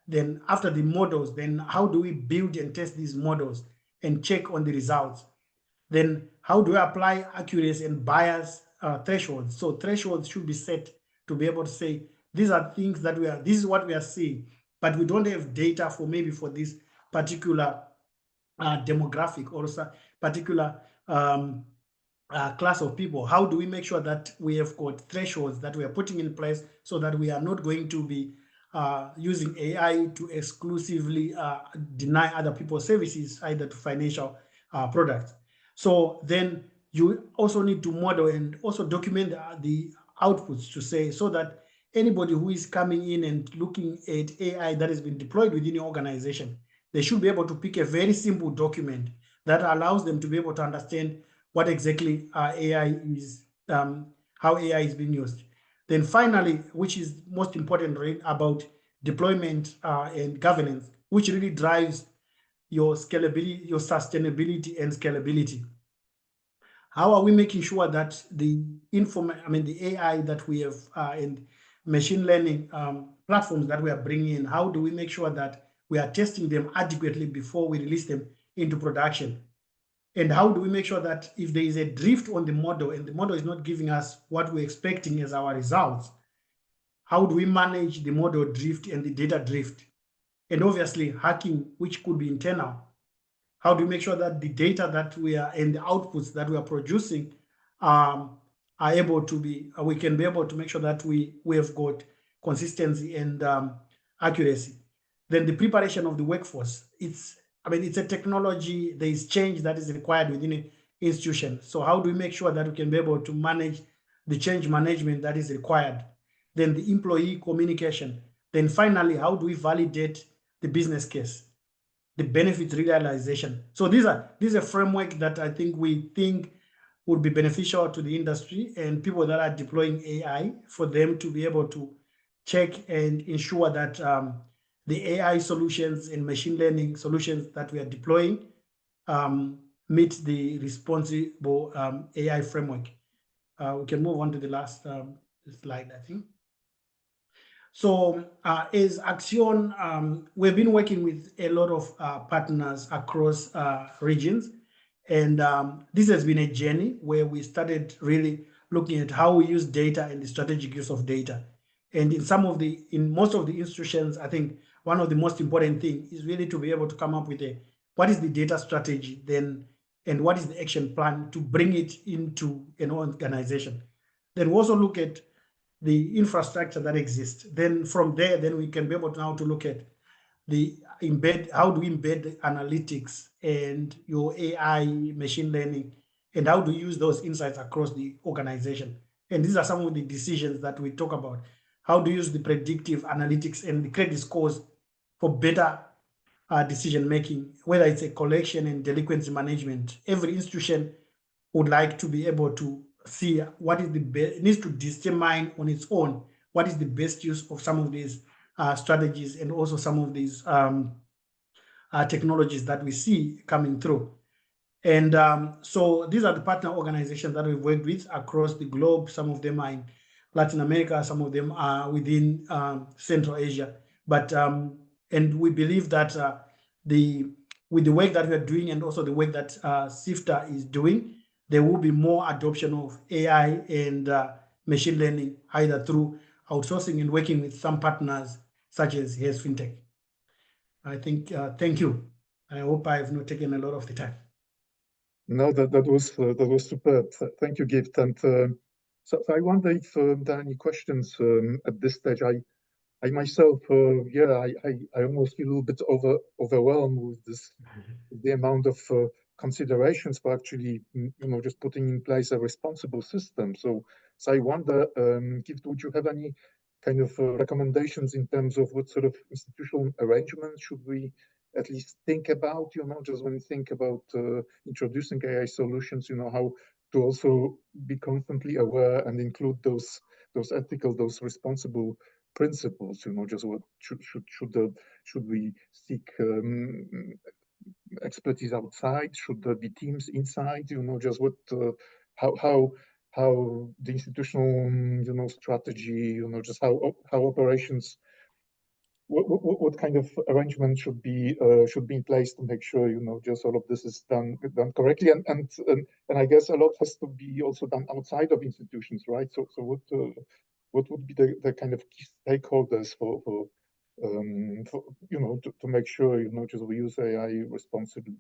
then after the models, then how do we build and test these models and check on the results? Then how do we apply accuracy and bias thresholds? So thresholds should be set to be able to say, these are things that this is what we are seeing, but we don't have data for maybe for this particular demographic or particular class of people. How do we make sure that we have got thresholds that we are putting in place so that we are not going to be using AI to exclusively deny other people's services, either to financial products? So then you also need to model and also document the outputs to say, so that anybody who is coming in and looking at AI that has been deployed within your organization, they should be able to pick a very simple document that allows them to be able to understand what exactly AI is, how AI is being used. Then finally, which is most important, right, about deployment and governance, which really drives your scalability, your sustainability and scalability. How are we making sure that the AI that we have and machine learning platforms that we are bringing in, how do we make sure that we are testing them adequately before we release them into production? And how do we make sure that if there is a drift on the model and the model is not giving us what we're expecting as our results, how do we manage the model drift and the data drift? And obviously hacking, which could be internal. How do we make sure that the data that we are and the outputs that we are producing are able to be, we can be able to make sure that we have got consistency and accuracy. Then the preparation of the workforce. It's a technology, there is change that is required within an institution. So how do we make sure that we can be able to manage the change management that is required? Then the employee communication. Then finally, how do we validate the business case, the benefit realization? So these are a framework that I think we think would be beneficial to the industry and people that are deploying AI, for them to be able to check and ensure that the AI solutions and machine learning solutions that we are deploying meet the responsible AI framework. We can move on to the last slide, I think. So as Accion, we've been working with a lot of partners across regions. And this has been a journey where we started really looking at how we use data and the strategic use of data. And in most of the institutions, I think one of the most important things is really to be able to come up with what is the data strategy then, and what is the action plan to bring it into an organization. Then we also look at the infrastructure that exists. Then from there, then we can be able to now to look at how do we embed the analytics and your AI machine learning, and how to use those insights across the organization. And these are some of the decisions that we talk about. How to use the predictive analytics and the credit scores for better decision making, whether it's a collection and delinquency management. Every institution would like to be able to see what is the best, it needs to determine on its own what is the best use of some of these strategies and also some of these technologies that we see coming through. And so these are the partner organizations that we've worked with across the globe. Some of them are in Latin America, some of them are within Central Asia. But and we believe that with the work that we are doing and also the work that SIFTA is doing, there will be more adoption of AI and machine learning, either through outsourcing and working with some partners such as HES FinTech. I think, thank you. I hope I have not taken a lot of the time. No, that was superb. Thank you, Gift. And so I wonder if there are any questions at this stage. I myself, I almost feel a little bit overwhelmed with the amount of considerations for actually, just putting in place a responsible system. So I wonder, Gift, would you have any kind of recommendations in terms of what sort of institutional arrangements should we at least think about, just when we think about introducing AI solutions, how to also be constantly aware and include those ethical, those responsible principles, just what should we seek expertise outside? Should there be teams inside? Just what, how the institutional, strategy, just how operations, what kind of arrangement should be in place to make sure, just all of this is done correctly, and I guess a lot has to be also done outside of institutions, right? So what would be the kind of key stakeholders for to make sure, just we use AI responsibly?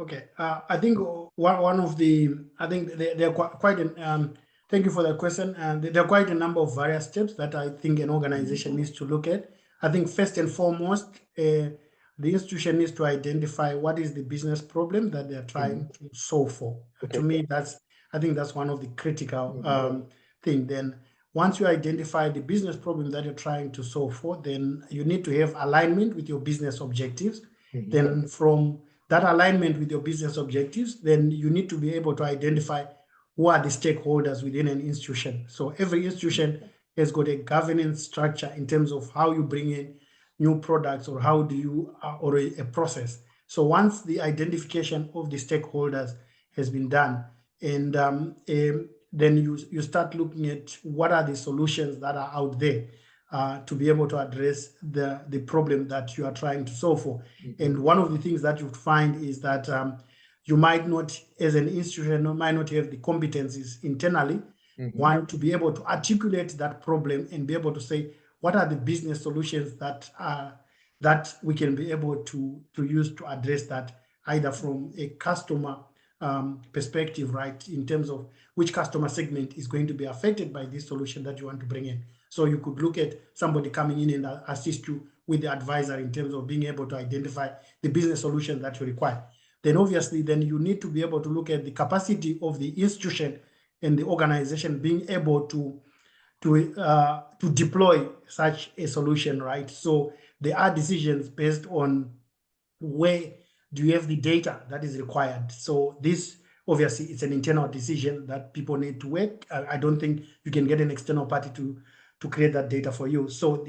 Okay, I think one of the, I think there are quite an, thank you for that question. And there are quite a number of various steps that I think an organization needs to look at. I think first and foremost, the institution needs to identify what is the business problem that they're trying to solve for. Okay. To me, I think that's one of the critical thing. Then once you identify the business problem that you're trying to solve for, then you need to have alignment with your business objectives. Then from that alignment with your business objectives, then you need to be able to identify who are the stakeholders within an institution. So every institution has got a governance structure in terms of how you bring in new products, or how do you, or a process. So once the identification of the stakeholders has been done, and then you start looking at what are the solutions that are out there to be able to address the problem that you are trying to solve for. And one of the things that you find is that you might not, as an institution, might not have the competencies internally, one, to be able to articulate that problem and be able to say, what are the business solutions that we can be able to use to address that, either from a customer perspective, right, in terms of which customer segment is going to be affected by this solution that you want to bring in. So you could look at somebody coming in and assist you with the advisor in terms of being able to identify the business solution that you require. Then obviously, then you need to be able to look at the capacity of the institution and the organization being able to deploy such a solution, right? So there are decisions based on where do you have the data that is required. So this, obviously, it's an internal decision that people need to work. I don't think you can get an external party to create that data for you. So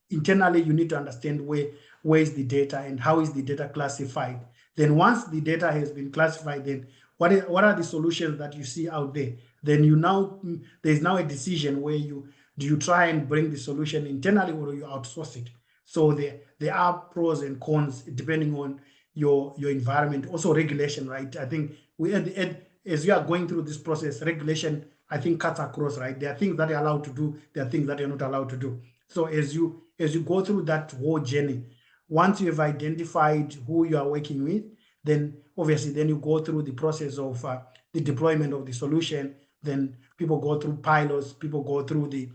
internally, you need to understand where is the data and how is the data classified. Then once the data has been classified, then what are the solutions that you see out there? Then there's now a decision where do you try and bring the solution internally, or do you outsource it? So there are pros and cons depending on your environment. Also regulation, right? I think as you are going through this process, regulation, I think, cuts across, right? There are things that you're allowed to do, there are things that you're not allowed to do. So as you go through that whole journey, once you have identified who you are working with, then obviously then you go through the process of the deployment of the solution. Then people go through pilots, people go through the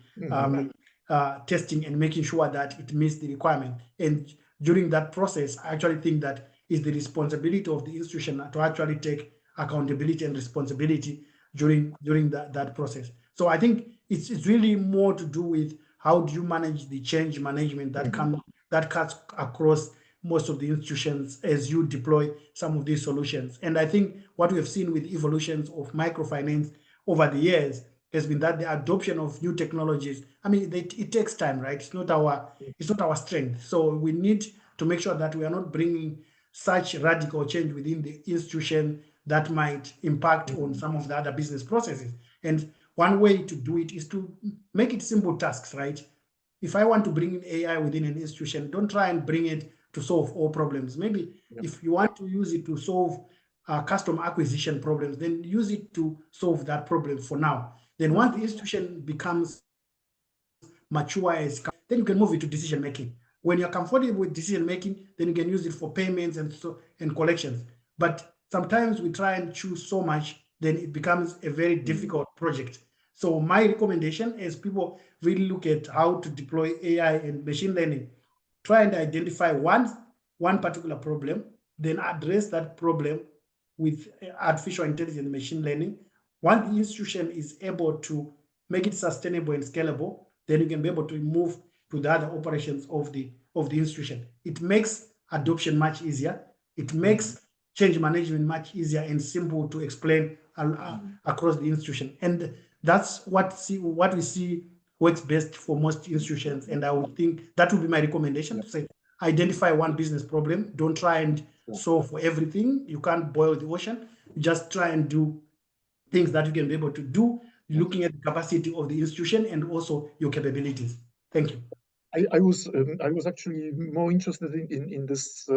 testing and making sure that it meets the requirement. And during that process, I actually think that is the responsibility of the institution to actually take accountability and responsibility during that process. So I think it's really more to do with how do you manage the change management that cuts across most of the institutions as you deploy some of these solutions. And I think what we have seen with evolutions of microfinance over the years has been that the adoption of new technologies, I mean, it takes time, right? It's not our strength. So we need to make sure that we are not bringing such radical change within the institution that might impact on some of the other business processes. And one way to do it is to make it simple tasks, right? If I want to bring in AI within an institution, don't try and bring it to solve all problems. Maybe if you want to use it to solve customer acquisition problems, then use it to solve that problem for now. Then once the institution becomes mature, then you can move it to decision making. When you're comfortable with decision making, then you can use it for payments and collections. But sometimes we try and choose so much, then it becomes a very difficult project. So my recommendation is people really look at how to deploy AI and machine learning. Try and identify one particular problem, then address that problem with artificial intelligence and machine learning. Once the institution is able to make it sustainable and scalable, then you can be able to move to the other operations of the institution. It makes adoption much easier. It makes change management much easier and simple to explain across the institution. And that's what we see works best for most institutions. And I would think that would be my recommendation, to say, identify one business problem. Don't try and solve for everything. You can't boil the ocean. You just try and do things that you can be able to do, looking at the capacity of the institution and also your capabilities. Thank you. I was actually more interested in this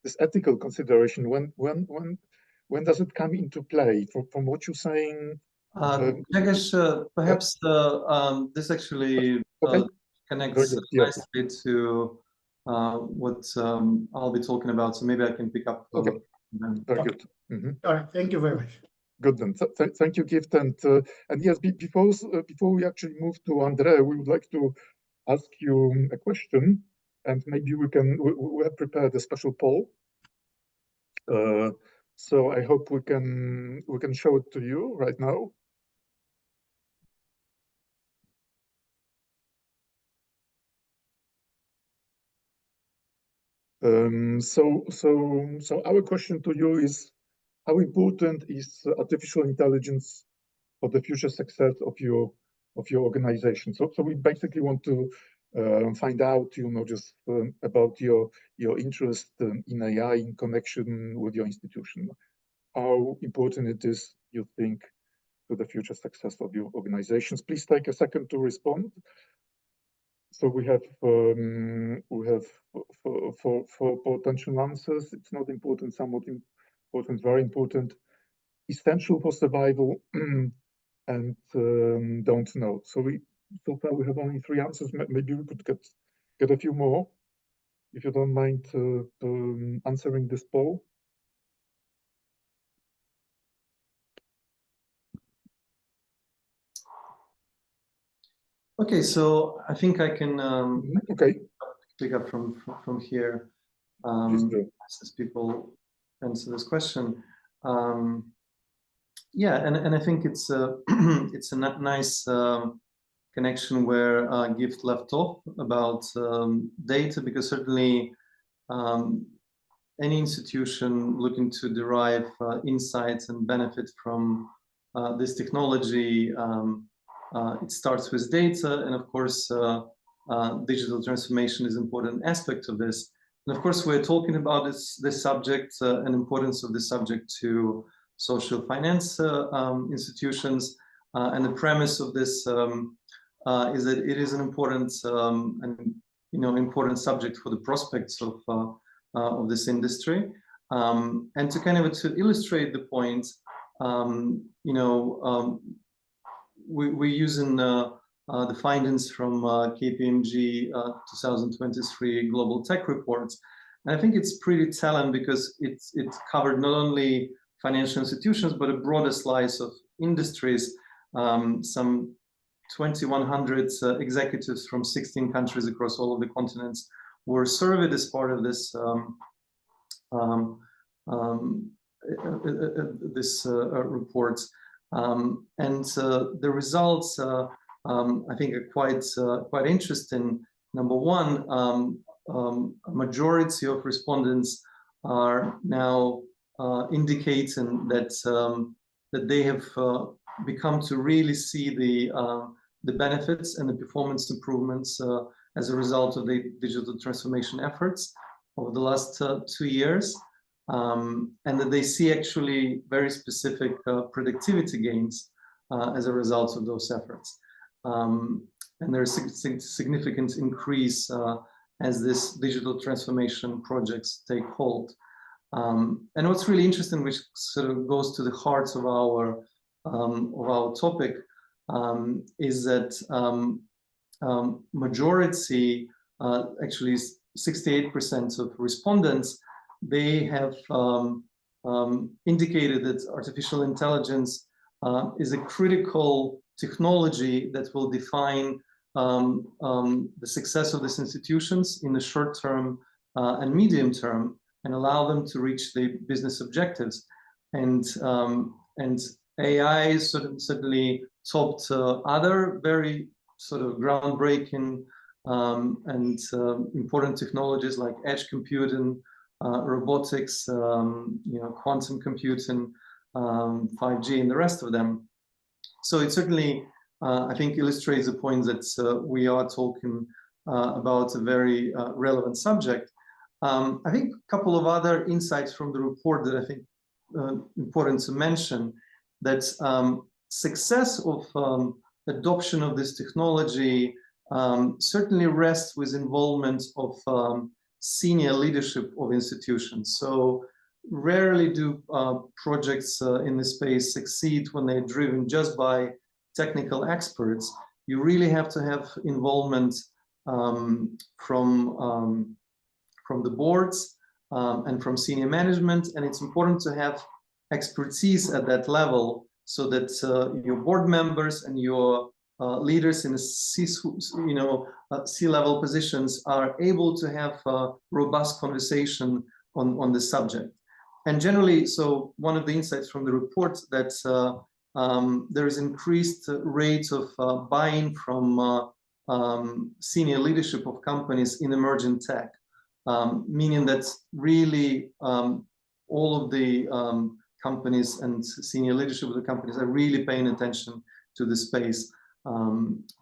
this ethical consideration. When does it come into play? From what you're saying, perhaps this actually connects nicely to what I'll be talking about. So maybe I can pick up. Very good. All right. Thank you very much. Good then. Thank you, Gift. And yes, before we actually move to Andre, we would like to ask you a question, and maybe we have prepared a special poll. So I hope we can show it to you right now. So our question to you is: how important is artificial intelligence for the future success of your organization? So we basically want to find out, just about your interest in AI in connection with your institution. How important it is, you think, to the future success of your organizations? Please take a second to respond. So we have four potential answers. It's not important, somewhat important, very important, essential for survival, and don't know. So far we have only 3 answers. Maybe we could get a few more, if you don't mind answering this poll. Okay, so I think I can pick up from here as people answer this question. Yeah, and I think it's a nice connection where Gift left off about data, because certainly any institution looking to derive insights and benefit from this technology, it starts with data, and of course digital transformation is an important aspect of this. And of course we're talking about this subject and importance of this subject to social finance institutions, and the premise of this is that it is an important important subject for the prospects of this industry. And to illustrate the point, we're using the findings from KPMG 2023 Global Tech Reports. And I think it's pretty telling, because it covered not only financial institutions, but a broader slice of industries. Some 2,100 executives from 16 countries across all of the continents were surveyed as part of this report. And the results, I think, are quite interesting. Number one, a majority of respondents are now indicating that they have become to really see the benefits and the performance improvements as a result of the digital transformation efforts over the last 2 years, and that they see actually very specific productivity gains as a result of those efforts. And there's a significant increase as this digital transformation projects take hold. And what's really interesting, which sort of goes to the heart of our topic, is that majority, actually 68% of respondents, they have indicated that artificial intelligence is a critical technology that will define the success of these institutions in the short term and medium term, and allow them to reach the business objectives. And AI certainly topped other very sort of groundbreaking and important technologies like edge computing, robotics, quantum computing, 5G, and the rest of them. So it certainly, I think, illustrates the point that we are talking about a very relevant subject. I think a couple of other insights from the report that I think important to mention, that success of adoption of this technology certainly rests with involvement of senior leadership of institutions. So rarely do projects in this space succeed when they're driven just by technical experts. You really have to have involvement from the boards and from senior management, and it's important to have expertise at that level so that your board members and your leaders in the C-level positions are able to have a robust conversation on the subject. And generally, so one of the insights from the report that there is increased rate of buy-in from senior leadership of companies in emerging tech, meaning that really all of the companies and senior leadership of the companies are really paying attention to the space.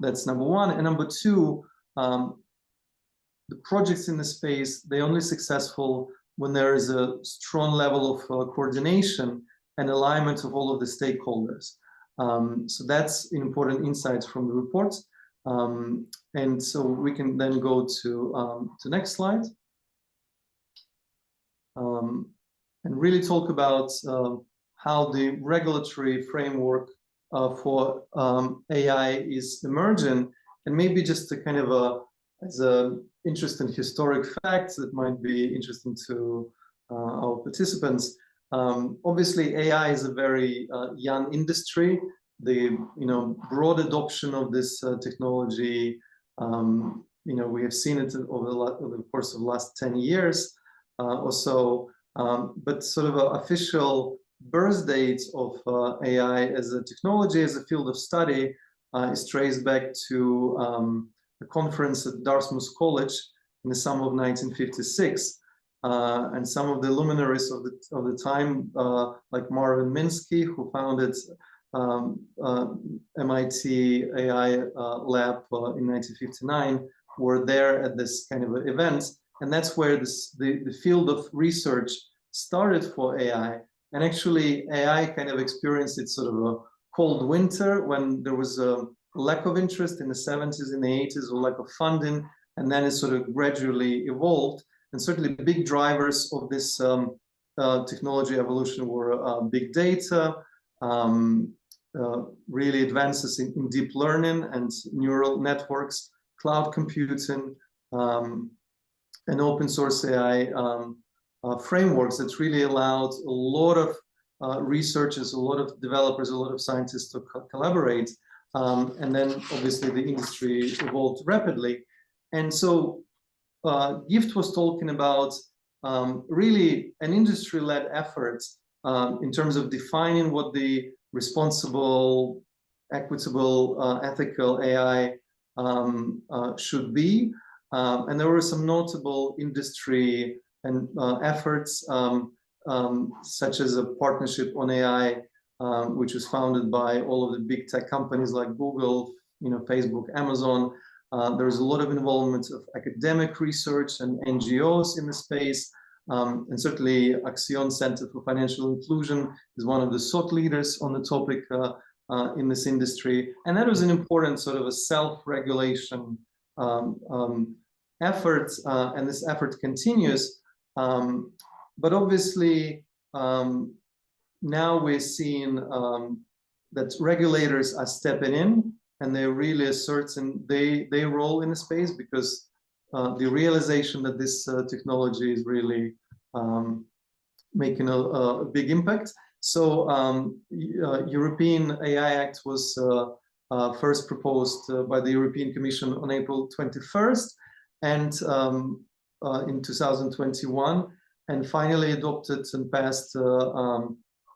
That's number one. And number two, the projects in the space, they're only successful when there is a strong level of coordination and alignment of all of the stakeholders. So that's an important insight from the report. And so we can then go to the next slide. And really talk about how the regulatory framework for AI is emerging, and maybe just a kind of as an interesting historic fact that might be interesting to our participants. Obviously, AI is a very young industry. The broad adoption of this technology, we have seen it over the course of the last 10 years or so. But sort of an official birth date of AI as a technology, as a field of study, is traced back to a conference at Dartmouth College in the summer of 1956. And some of the luminaries of the time, like Marvin Minsky, who founded MIT AI lab in 1959, were there at this kind of event. And that's where the field of research started for AI. And actually, AI kind of experienced its sort of a cold winter when there was a lack of interest in the 70s and the 80s, or lack of funding. And then it sort of gradually evolved. And certainly big drivers of this technology evolution were big data, really advances in deep learning and neural networks, cloud computing, and open source AI frameworks that really allowed a lot of researchers, a lot of developers, a lot of scientists to collaborate. And then obviously the industry evolved rapidly. And so Gift was talking about really an industry-led effort in terms of defining what the responsible, equitable, ethical AI should be. And there were some notable industry and efforts, such as a partnership on AI, which was founded by all of the big tech companies like Google, Facebook, Amazon. There is a lot of involvement of academic research and NGOs in the space. And certainly Accion Center for Financial Inclusion is one of the thought leaders on the topic in this industry. And that was an important sort of a self-regulation effort, and this effort continues. But obviously, now we're seeing that regulators are stepping in, and they're really asserting their role in the space, because the realization that this technology is really making a big impact. So European AI Act was first proposed by the European Commission on April 21st, and in 2021, and finally adopted and passed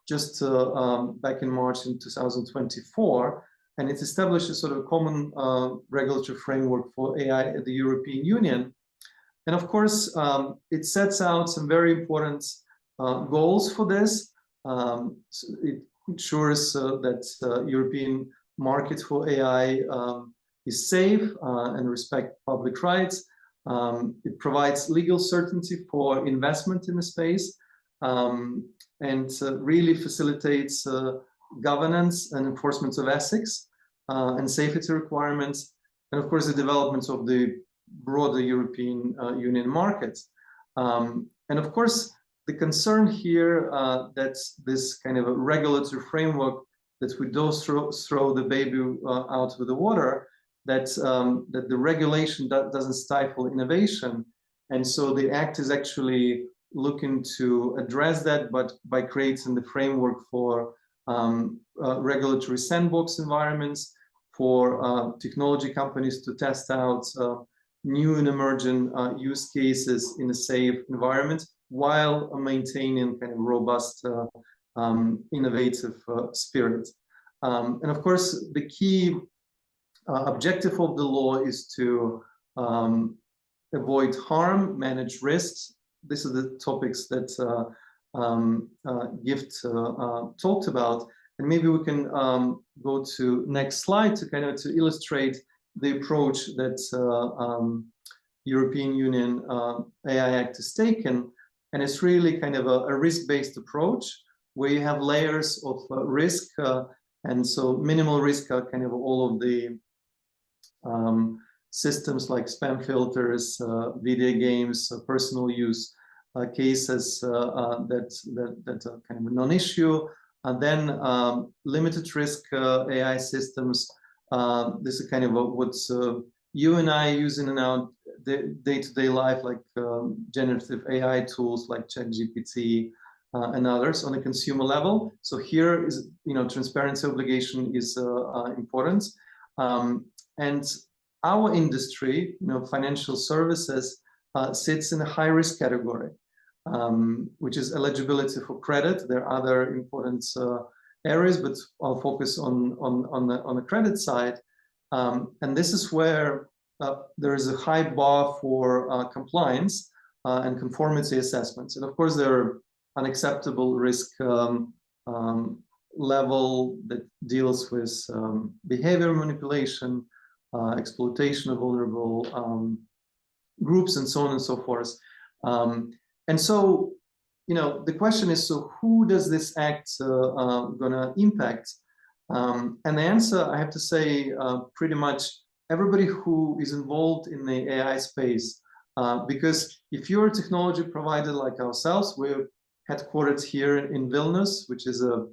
just back in March in 2024. And it establishes sort of a common regulatory framework for AI at the European Union. And of course, it sets out some very important goals for this. So it ensures that European market for AI is safe and respect public rights. It provides legal certainty for investment in the space, and really facilitates governance and enforcement of ethics and safety requirements, and of course the development of the broader European Union market. And of course, the concern here that this kind of a regulatory framework that we don't throw the baby out with the water, that the regulation doesn't stifle innovation. And so the Act is actually looking to address that, but by creating the framework for regulatory sandbox environments, for technology companies to test out new and emerging use cases in a safe environment, while maintaining kind of robust, innovative spirit. And of course, the key objective of the law is to avoid harm, manage risks. These are the topics that Gift talked about. And maybe we can go to next slide to kind of to illustrate the approach that European Union AI Act is taken. And it's really kind of a risk-based approach where you have layers of risk. And so minimal risk are kind of all of the systems like spam filters, video games, personal use cases that are kind of a non-issue. And then limited risk AI systems. This is kind of what you and I are using in our day-to-day life, like generative AI tools like ChatGPT and others on a consumer level. So here is, transparency obligation is important. And our industry, financial services, sits in a high risk category, which is eligibility for credit. There are other important areas, but I'll focus on the credit side. And this is where there is a high bar for compliance and conformity assessments. And of course, there are unacceptable risk level that deals with behavior manipulation, exploitation of vulnerable groups, and so on and so forth. And so, the question is, so who does this act gonna impact? And the answer, I have to say, pretty much everybody who is involved in the AI space. Because if you're a technology provider like ourselves, we're headquartered here in Vilnius, which is a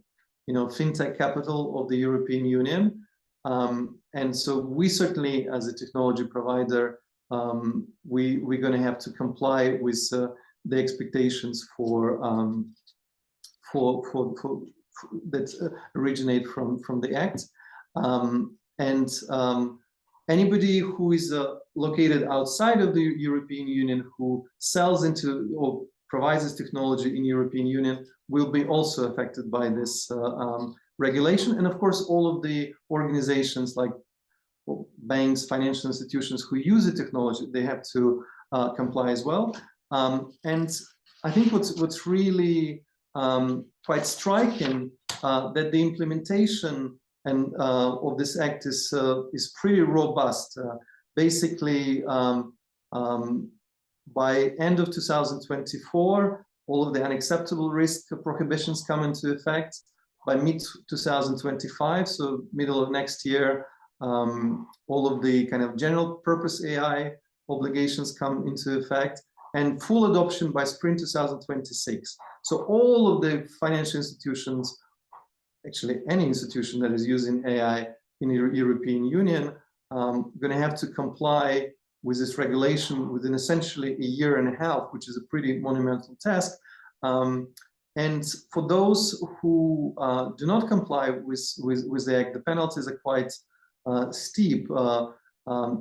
fintech capital of the European Union. And so we certainly, as a technology provider, we're going to have to comply with the expectations for that originate from the Act. And anybody who is located outside of the European Union who sells into or provides this technology in European Union will be also affected by this regulation. And of course, all of the organizations like banks, financial institutions who use the technology, they have to comply as well. And I think what's really quite striking that the implementation of this act is pretty robust. Basically, by end of 2024, all of the unacceptable risk prohibitions come into effect. By mid-2025, so middle of next year, all of the kind of general purpose AI obligations come into effect, and full adoption by spring 2026. So all of the financial institutions, actually any institution that is using AI in the European Union, going to have to comply with this regulation within essentially a year and a half, which is a pretty monumental task. And for those who do not comply with the Act, the penalties are quite steep.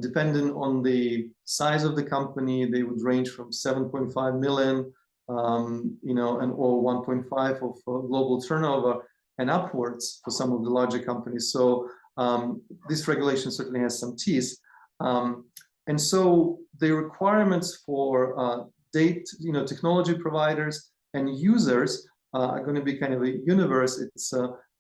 Depending on the size of the company, they would range from 7.5 million, or 1.5 of global turnover and upwards for some of the larger companies. So this regulation certainly has some teeth. And so the requirements for technology providers and users are going to be kind of a universe. It's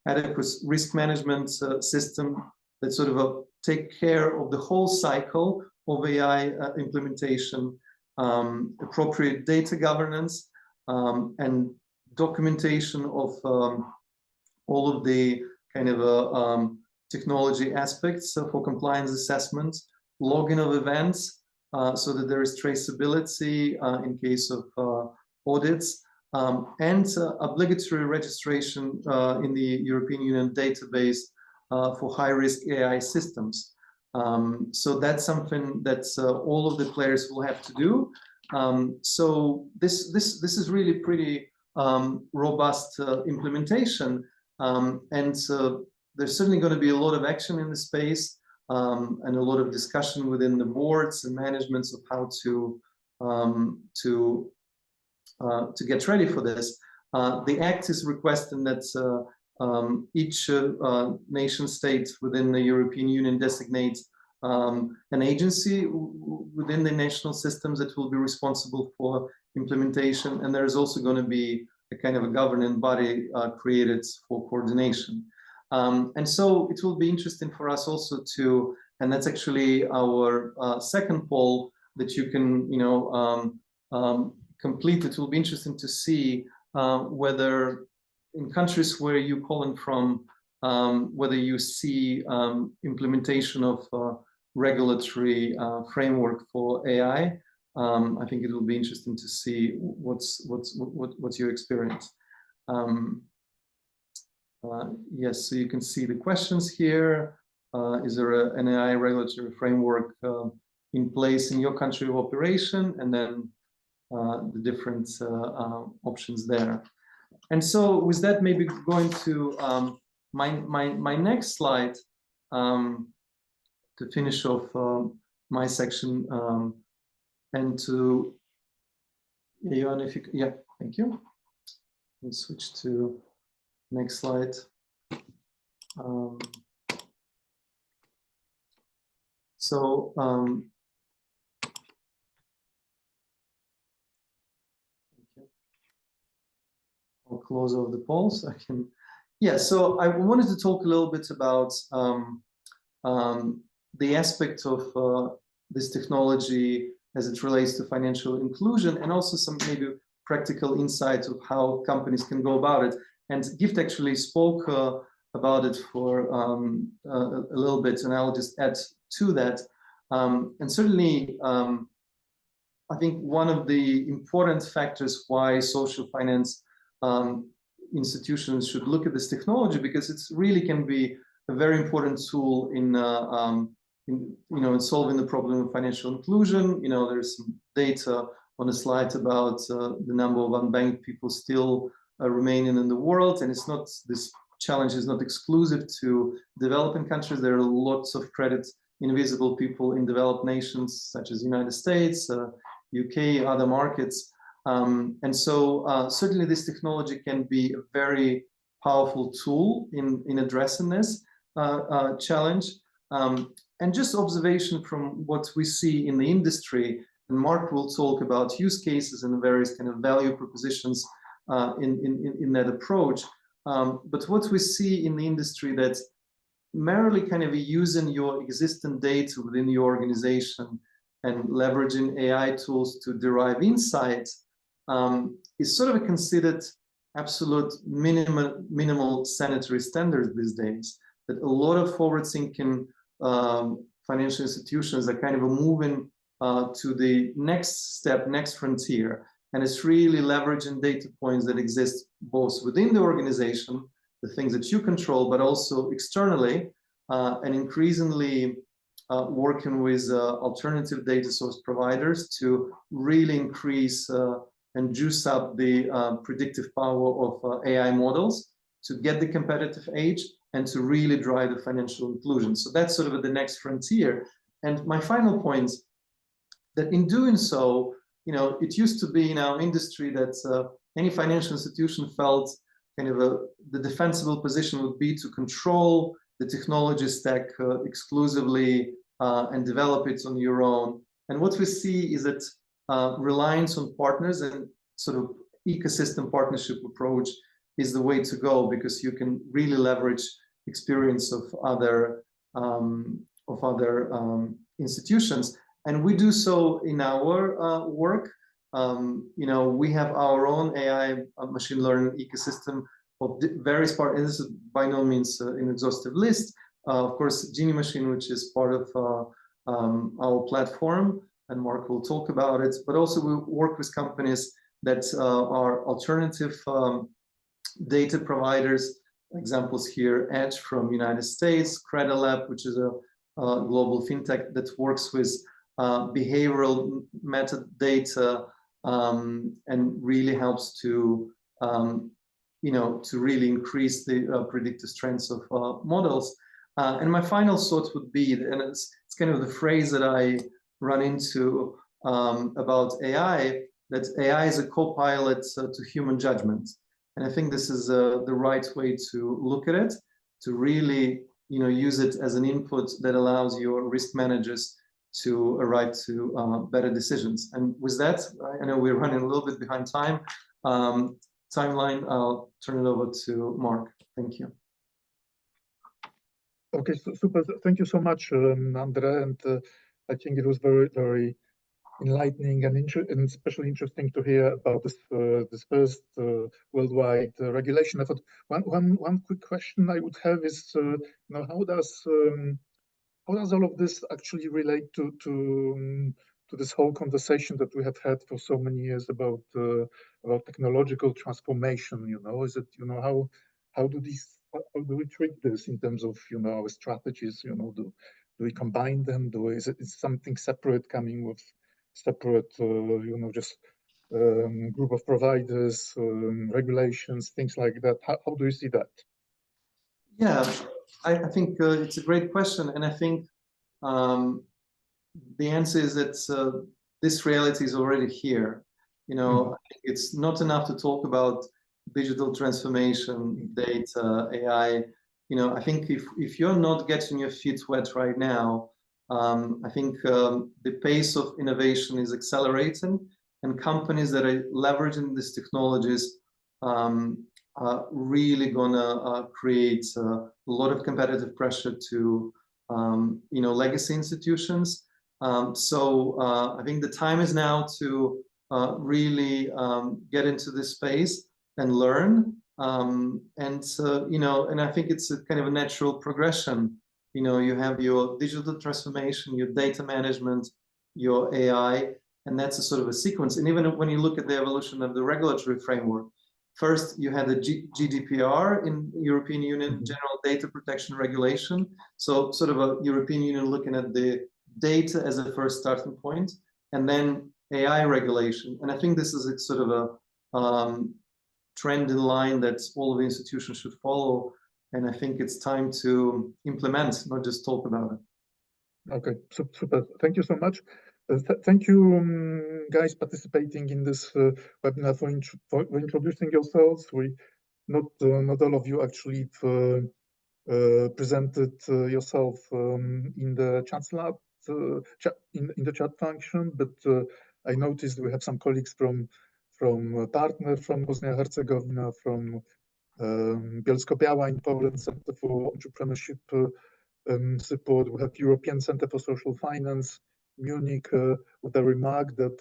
adequate risk management system that sort of take care of the whole cycle of AI implementation, appropriate data governance, and documentation of all of the kind of technology aspects for compliance assessments, logging of events, so that there is traceability in case of audits, and obligatory registration in the European Union database for high-risk AI systems. So that's something that all of the players will have to do. So this is really pretty robust implementation, and there's certainly going to be a lot of action in the space, and a lot of discussion within the boards and managements of how to get ready for this. The Act is requesting that each nation state within the European Union designates an agency within the national systems that will be responsible for implementation, and there is also going to be a kind of a governing body created for coordination. And so it will be interesting for us also to, and that's actually our second poll that you can, complete. It will be interesting to see whether in countries where you're calling from, whether you see implementation of regulatory framework for AI. I think it will be interesting to see what's your experience. Yes, so you can see the questions here. Is there an AI regulatory framework in place in your country of operation? And then the different options there. And so with that, maybe going to my next slide to finish off my section, and to Johan, if you, yeah, thank you. Let's switch to next slide. I'll close off the polls. I can, yeah. So I wanted to talk a little bit about the aspect of this technology as it relates to financial inclusion, and also some maybe practical insights of how companies can go about it. And Gift actually spoke about it for a little bit, and I'll just add to that. And certainly, I think one of the important factors why social finance institutions should look at this technology, because it's really can be a very important tool in in solving the problem of financial inclusion. There's some data on a slide about the number of unbanked people still remaining in the world, and it's not, this challenge is not exclusive to developing countries. There are lots of credit invisible people in developed nations such as United States, UK, other markets. And so certainly this technology can be a very powerful tool in addressing this challenge. And just observation from what we see in the industry, and Mark will talk about use cases and various kind of value propositions in that approach. But what we see in the industry, that merely kind of using your existing data within your organization and leveraging AI tools to derive insights is sort of considered absolute minimal sanitary standards these days. That a lot of forward-thinking financial institutions are kind of moving to the next step, next frontier, and it's really leveraging data points that exist both within the organization, the things that you control, but also externally, and increasingly working with alternative data source providers to really increase and juice up the predictive power of AI models to get the competitive edge and to really drive the financial inclusion. So that's sort of the next frontier. And my final point, that in doing so, it used to be in our industry that any financial institution felt kind of the defensible position would be to control the technology stack exclusively and develop it on your own. And what we see is that reliance on partners and sort of ecosystem partnership approach is the way to go, because you can really leverage experience of other institutions. And we do so in our work. We have our own AI machine learning ecosystem of various parts, and this is by no means an exhaustive list. Of course, GiniMachine, which is part of our platform, and Mark will talk about it, but also we work with companies that are alternative data providers. Examples here, Edge from United States, CreditLab, which is a global fintech that works with behavioral metadata and really helps to to really increase the predictive strengths of models. And my final thought would be, and it's kind of the phrase that I run into about AI, that AI is a co-pilot to human judgment. And I think this is the right way to look at it, to really use it as an input that allows your risk managers to arrive to better decisions. And with that, I know we're running a little bit behind timeline. I'll turn it over to Mark. Thank you. Okay, so super. Thank you so much, Andre. And I think it was very, very enlightening and especially interesting to hear about this first worldwide regulation effort. One quick question I would have is, how does all of this actually relate to this whole conversation that we have had for so many years about technological transformation? Is it how do we treat this in terms of our strategies? Do we combine them? Is it something separate coming with separate just group of providers, regulations, things like that? How do you see that? Yeah, I think it's a great question, and I think the answer is that this reality is already here. It's not enough to talk about digital transformation, data, AI. I think if you're not getting your feet wet right now, I think the pace of innovation is accelerating, and companies that are leveraging these technologies are really gonna create a lot of competitive pressure to legacy institutions. So I think the time is now to really get into this space and learn. And I think it's a kind of a natural progression. You have your digital transformation, your data management, your AI, and that's a sort of a sequence. And even when you look at the evolution of the regulatory framework, first you had the GDPR in European Union, General Data Protection Regulation. So sort of a European Union looking at the data as a first starting point, and then AI regulation. And I think this is a sort of a trend in line that all of the institutions should follow. And I think it's time to implement, not just talk about it. Okay, super. Thank you so much. Thank you, guys, participating in this webinar for introducing yourselves. Not all of you actually presented yourself in the chat function, but I noticed we have some colleagues from partner from Bosnia-Herzegovina, from Bielsko-Biała in Poland, Center for Entrepreneurship Support. We have European Center for Social Finance, Munich, with a remark that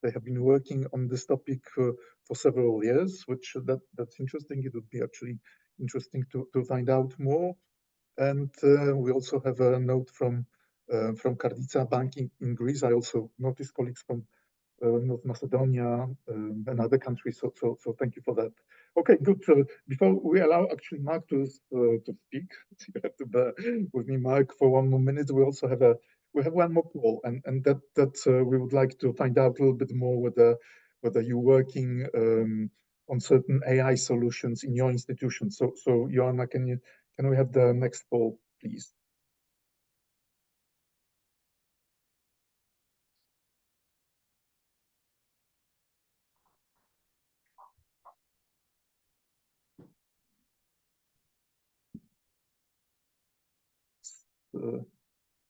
they have been working on this topic for several years, which that's interesting. It would be actually interesting to find out more. And we also have a note from Kardica Bank in Greece. I also noticed colleagues from North Macedonia and other countries. So thank you for that. Okay, good. Before we allow actually Mark to speak, you have to bear with me, Mark, for 1 more minute. We also have one more poll, and that we would like to find out a little bit more whether you're working on certain AI solutions in your institution. So Joanna, can we have the next poll, please?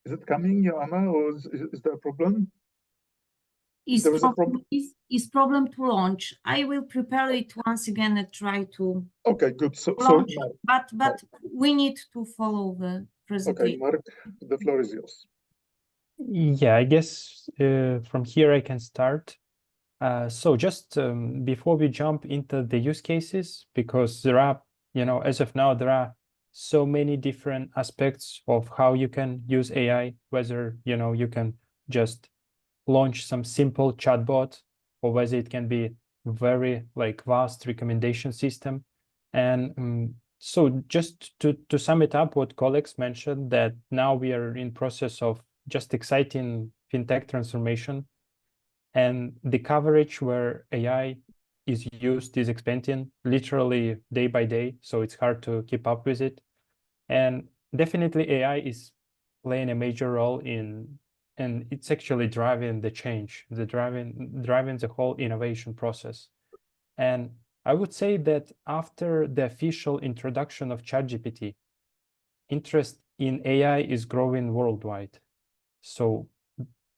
Is it coming, Joanna, or is there a problem? Is problem to launch. I will prepare it once again and try to. Okay, good. So but we need to follow the presentation. Okay, Mark, the floor is yours. Yeah, I guess from here I can start. So just before we jump into the use cases, because there are, as of now, there are so many different aspects of how you can use AI, whether, you can just launch some simple chatbot, or whether it can be very vast recommendation system. And so just to sum it up, what colleagues mentioned, that now we are in process of just exciting fintech transformation, and the coverage where AI is used is expanding literally day by day, so it's hard to keep up with it. And definitely AI is playing a major role and it's actually driving the change, driving the whole innovation process. And I would say that after the official introduction of ChatGPT, interest in AI is growing worldwide. So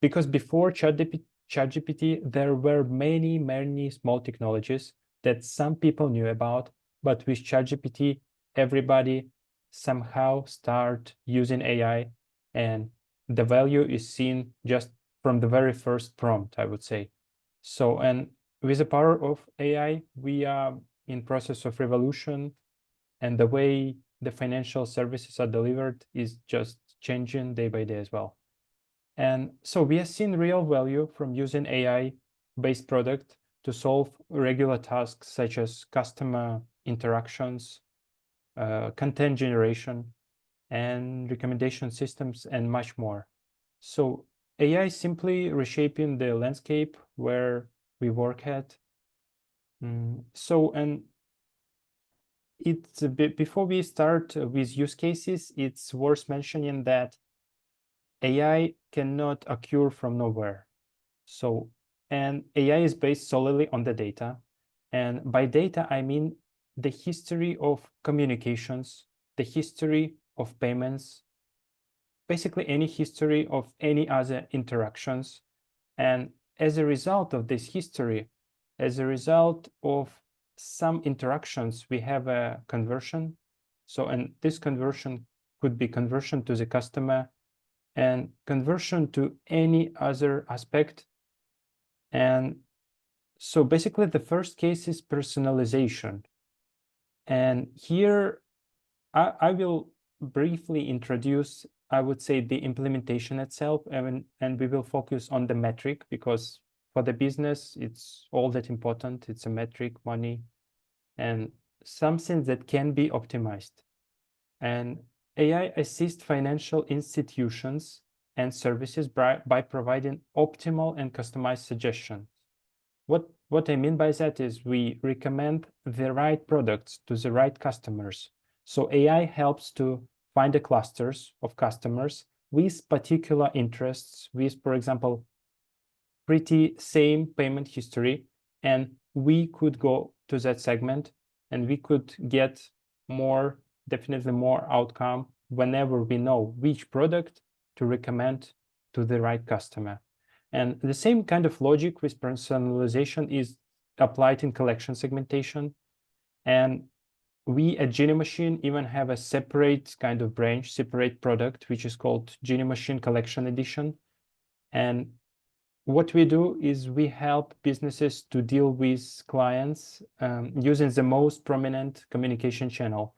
because before ChatGPT, there were many small technologies that some people knew about, but with ChatGPT, everybody somehow start using AI, and the value is seen just from the very first prompt, I would say. So, and with the power of AI, we are in process of revolution, and the way the financial services are delivered is just changing day by day as well. And so we have seen real value from using AI-based product to solve regular tasks such as customer interactions, content generation, and recommendation systems, and much more. So AI is simply reshaping the landscape where we work at. So, and it's before we start with use cases, it's worth mentioning that AI cannot occur from nowhere. So, and AI is based solely on the data. And by data, I mean the history of communications, the history of payments, basically any history of any other interactions. And as a result of this history, as a result of some interactions, we have a conversion. So, and this conversion could be conversion to the customer and conversion to any other aspect. And so basically the first case is personalization. And here I will briefly introduce, I would say, the implementation itself, and we will focus on the metric, because for the business, it's all that important. It's a metric, money, and something that can be optimized. And AI assists financial institutions and services by providing optimal and customized suggestions. What I mean by that is we recommend the right products to the right customers. So AI helps to find the clusters of customers with particular interests, with, for example, pretty same payment history, and we could go to that segment and we could get more, definitely more outcome whenever we know which product to recommend to the right customer. And the same kind of logic with personalization is applied in collection segmentation. And we at GiniMachine even have a separate kind of branch, separate product, which is called GiniMachine Collection Edition. And what we do is we help businesses to deal with clients using the most prominent communication channel.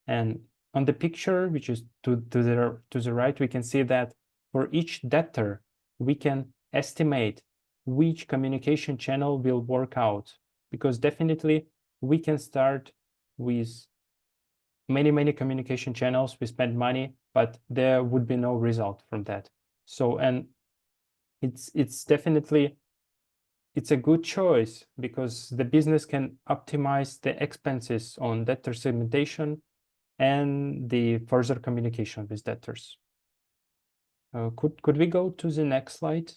And on the picture, which is to the right, we can see that for each debtor, we can estimate which communication channel will work out, because definitely we can start with many communication channels. We spend money, but there would be no result from that. So, and it's definitely, it's a good choice because the business can optimize the expenses on debtor segmentation and the further communication with debtors. Could we go to the next slide?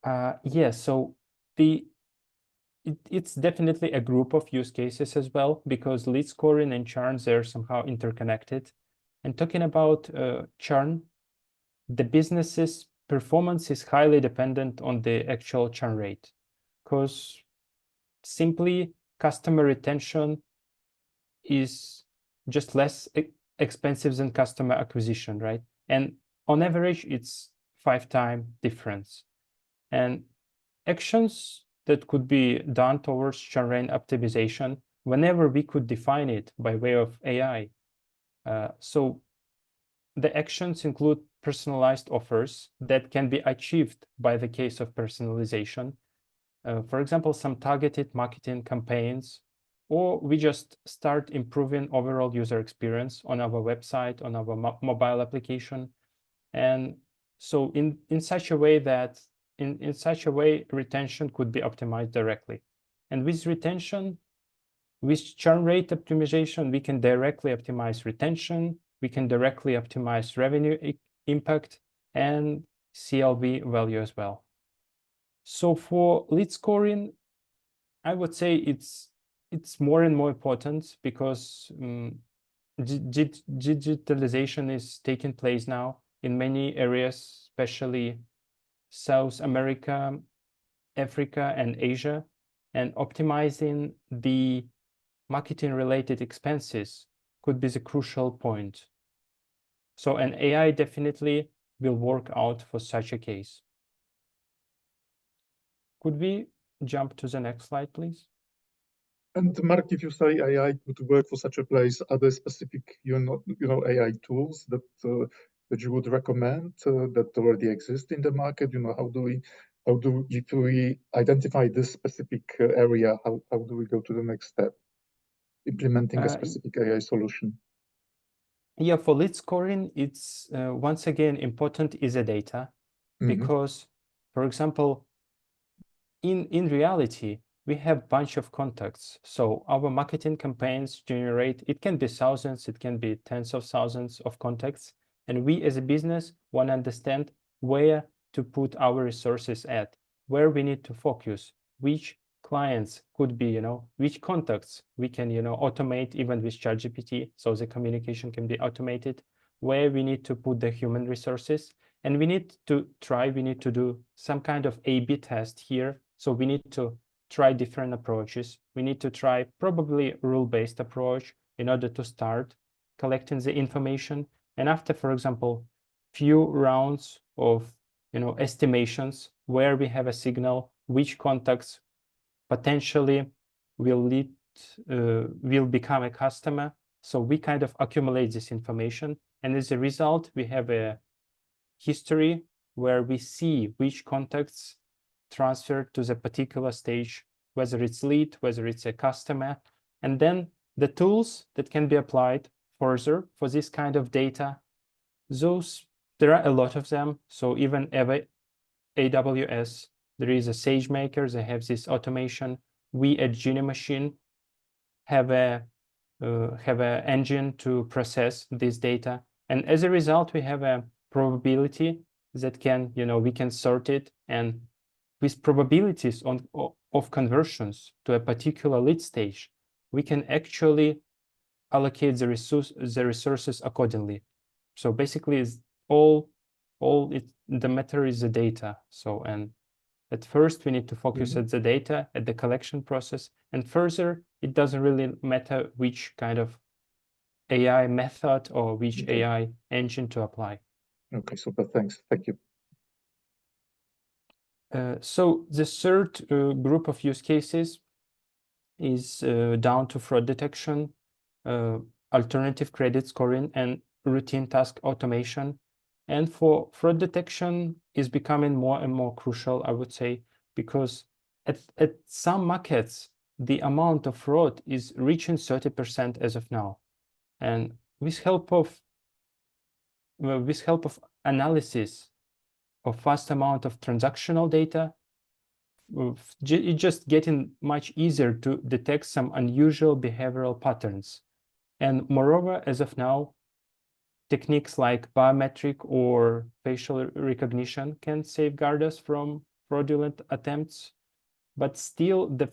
Yeah, so it's definitely a group of use cases as well, because lead scoring and churn, they're somehow interconnected. And talking about churn, the business's performance is highly dependent on the actual churn rate, because simply customer retention is just less expensive than customer acquisition, right? And on average, it's 5-time difference. And actions that could be done towards churn rate optimization, whenever we could define it by way of AI. So the actions include personalized offers that can be achieved by the case of personalization. For example, some targeted marketing campaigns, or we just start improving overall user experience on our website, on our mobile application. And so in such a way that in such a way, retention could be optimized directly. And with retention, with churn rate optimization, we can directly optimize retention, we can directly optimize revenue impact and CLV value as well. So for lead scoring, I would say it's more and more important because digitalization is taking place now in many areas, especially South America, Africa, and Asia, and optimizing the marketing-related expenses could be the crucial point. So an AI definitely will work out for such a case. Could we jump to the next slide, please? And Mark, if you say AI could work for such a place, are there specific, AI tools that that you would recommend that already exist in the market? If we identify this specific area, how do we go to the next step? Implementing a specific AI solution. Yeah, for lead scoring, it's once again important is the data, because, for example, in reality, we have bunch of contacts. So our marketing campaigns generate, it can be thousands, it can be tens of thousands of contacts. And we as a business want to understand where to put our resources at, where we need to focus, which clients could be, which contacts we can, automate even with ChatGPT, so the communication can be automated, where we need to put the human resources. And we need to do some kind of A/B test here. So we need to try different approaches. We need to try probably rule-based approach in order to start collecting the information. And after, for example, few rounds of estimations where we have a signal, which contacts potentially will become a customer. So we kind of accumulate this information. And as a result, we have a history where we see which contacts transfer to the particular stage, whether it's lead, whether it's a customer. And then the tools that can be applied further for this kind of data, there are a lot of them. So even AWS, there is a SageMaker, they have this automation. We at GiniMachine have a engine to process this data. And as a result, we have a probability that can, we can sort it, and with probabilities of conversions to a particular lead stage, we can actually allocate the resources accordingly. So basically, the matter is the data. So, and at first we need to focus at the data, at the collection process, and further, it doesn't really matter which kind of AI method or which AI engine to apply. Okay, super, thanks. Thank you. So the third group of use cases is down to fraud detection, alternative credit scoring, and routine task automation. And for fraud detection is becoming more and more crucial, I would say, because at some markets, the amount of fraud is reaching 30% as of now. And with help of analysis of vast amount of transactional data, it's just getting much easier to detect some unusual behavioral patterns. And moreover, as of now, techniques like biometric or facial recognition can safeguard us from fraudulent attempts. But still, the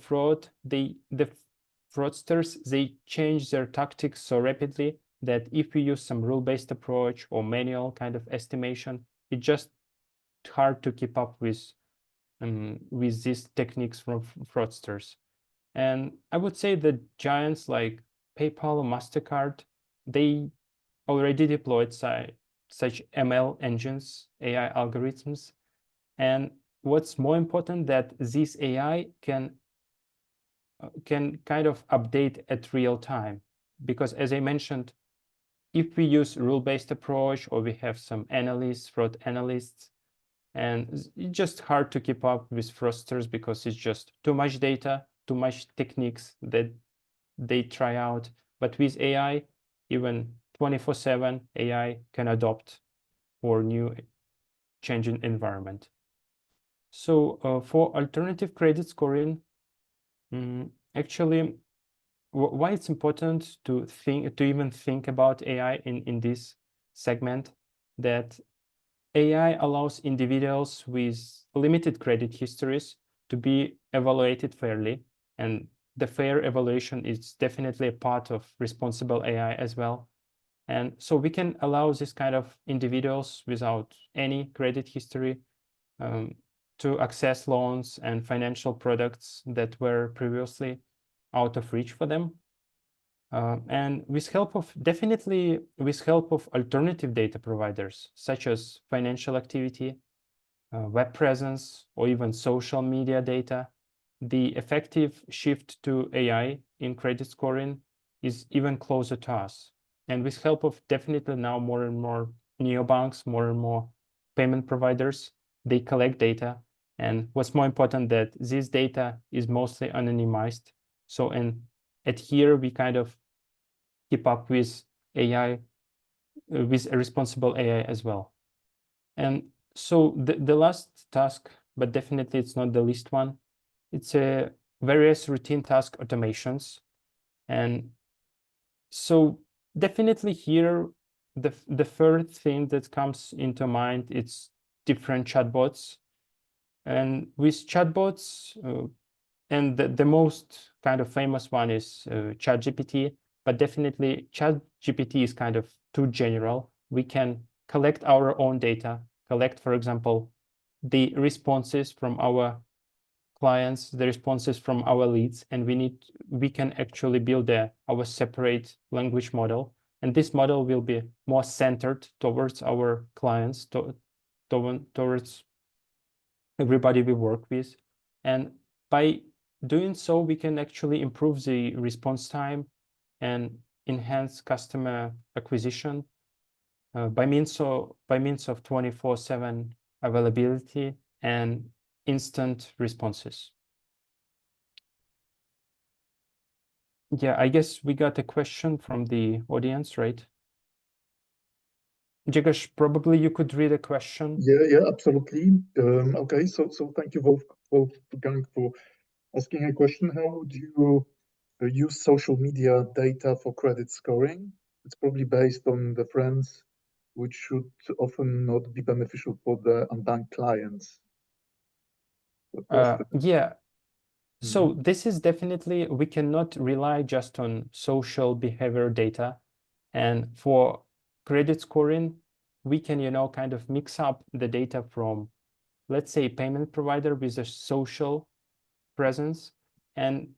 fraudsters, they change their tactics so rapidly that if we use some rule-based approach or manual kind of estimation, it's just hard to keep up with these techniques from fraudsters. And I would say that giants like PayPal or MasterCard, they already deployed such ML engines, AI algorithms. And what's more important, that this AI can kind of update at real time. Because as I mentioned, if we use rule-based approach, or we have some analysts, fraud analysts, and it's just hard to keep up with fraudsters because it's just too much data, too much techniques that they try out. But with AI, even 24/7, AI can adopt for new changing environment. So for alternative credit scoring, actually, why it's important to even think about AI in this segment, that AI allows individuals with limited credit histories to be evaluated fairly, and the fair evaluation is definitely a part of responsible AI as well. And so we can allow this kind of individuals without any credit history to access loans and financial products that were previously out of reach for them. And with help of alternative data providers, such as financial activity, web presence, or even social media data, the effective shift to AI in credit scoring is even closer to us. And with help of definitely now more and more neobanks, more and more payment providers, they collect data. And what's more important, that this data is mostly anonymized. So at here, we kind of keep up with AI, with a responsible AI as well. And so the last task, but definitely it's not the least one, it's a various routine task automations. And so definitely here, the third thing that comes into mind, it's different chatbots. And with chatbots, and the most kind of famous one is ChatGPT, but definitely ChatGPT is kind of too general. We can collect our own data, collect, for example, the responses from our clients, the responses from our leads, and we can actually build our separate language model. And this model will be more centered towards our clients, towards everybody we work with. And by doing so, we can actually improve the response time and enhance customer acquisition by means of 24/7 availability and instant responses. Yeah, I guess we got a question from the audience, right? Jigash, probably you could read a question. Yeah, absolutely. Okay, so thank you Wolfgang for asking a question. How would you use social media data for credit scoring? It's probably based on the friends, which should often not be beneficial for the unbanked clients. Yeah. So this is definitely, we cannot rely just on social behavior data. And for credit scoring, we can, kind of mix up the data from, let's say, payment provider with a social presence. And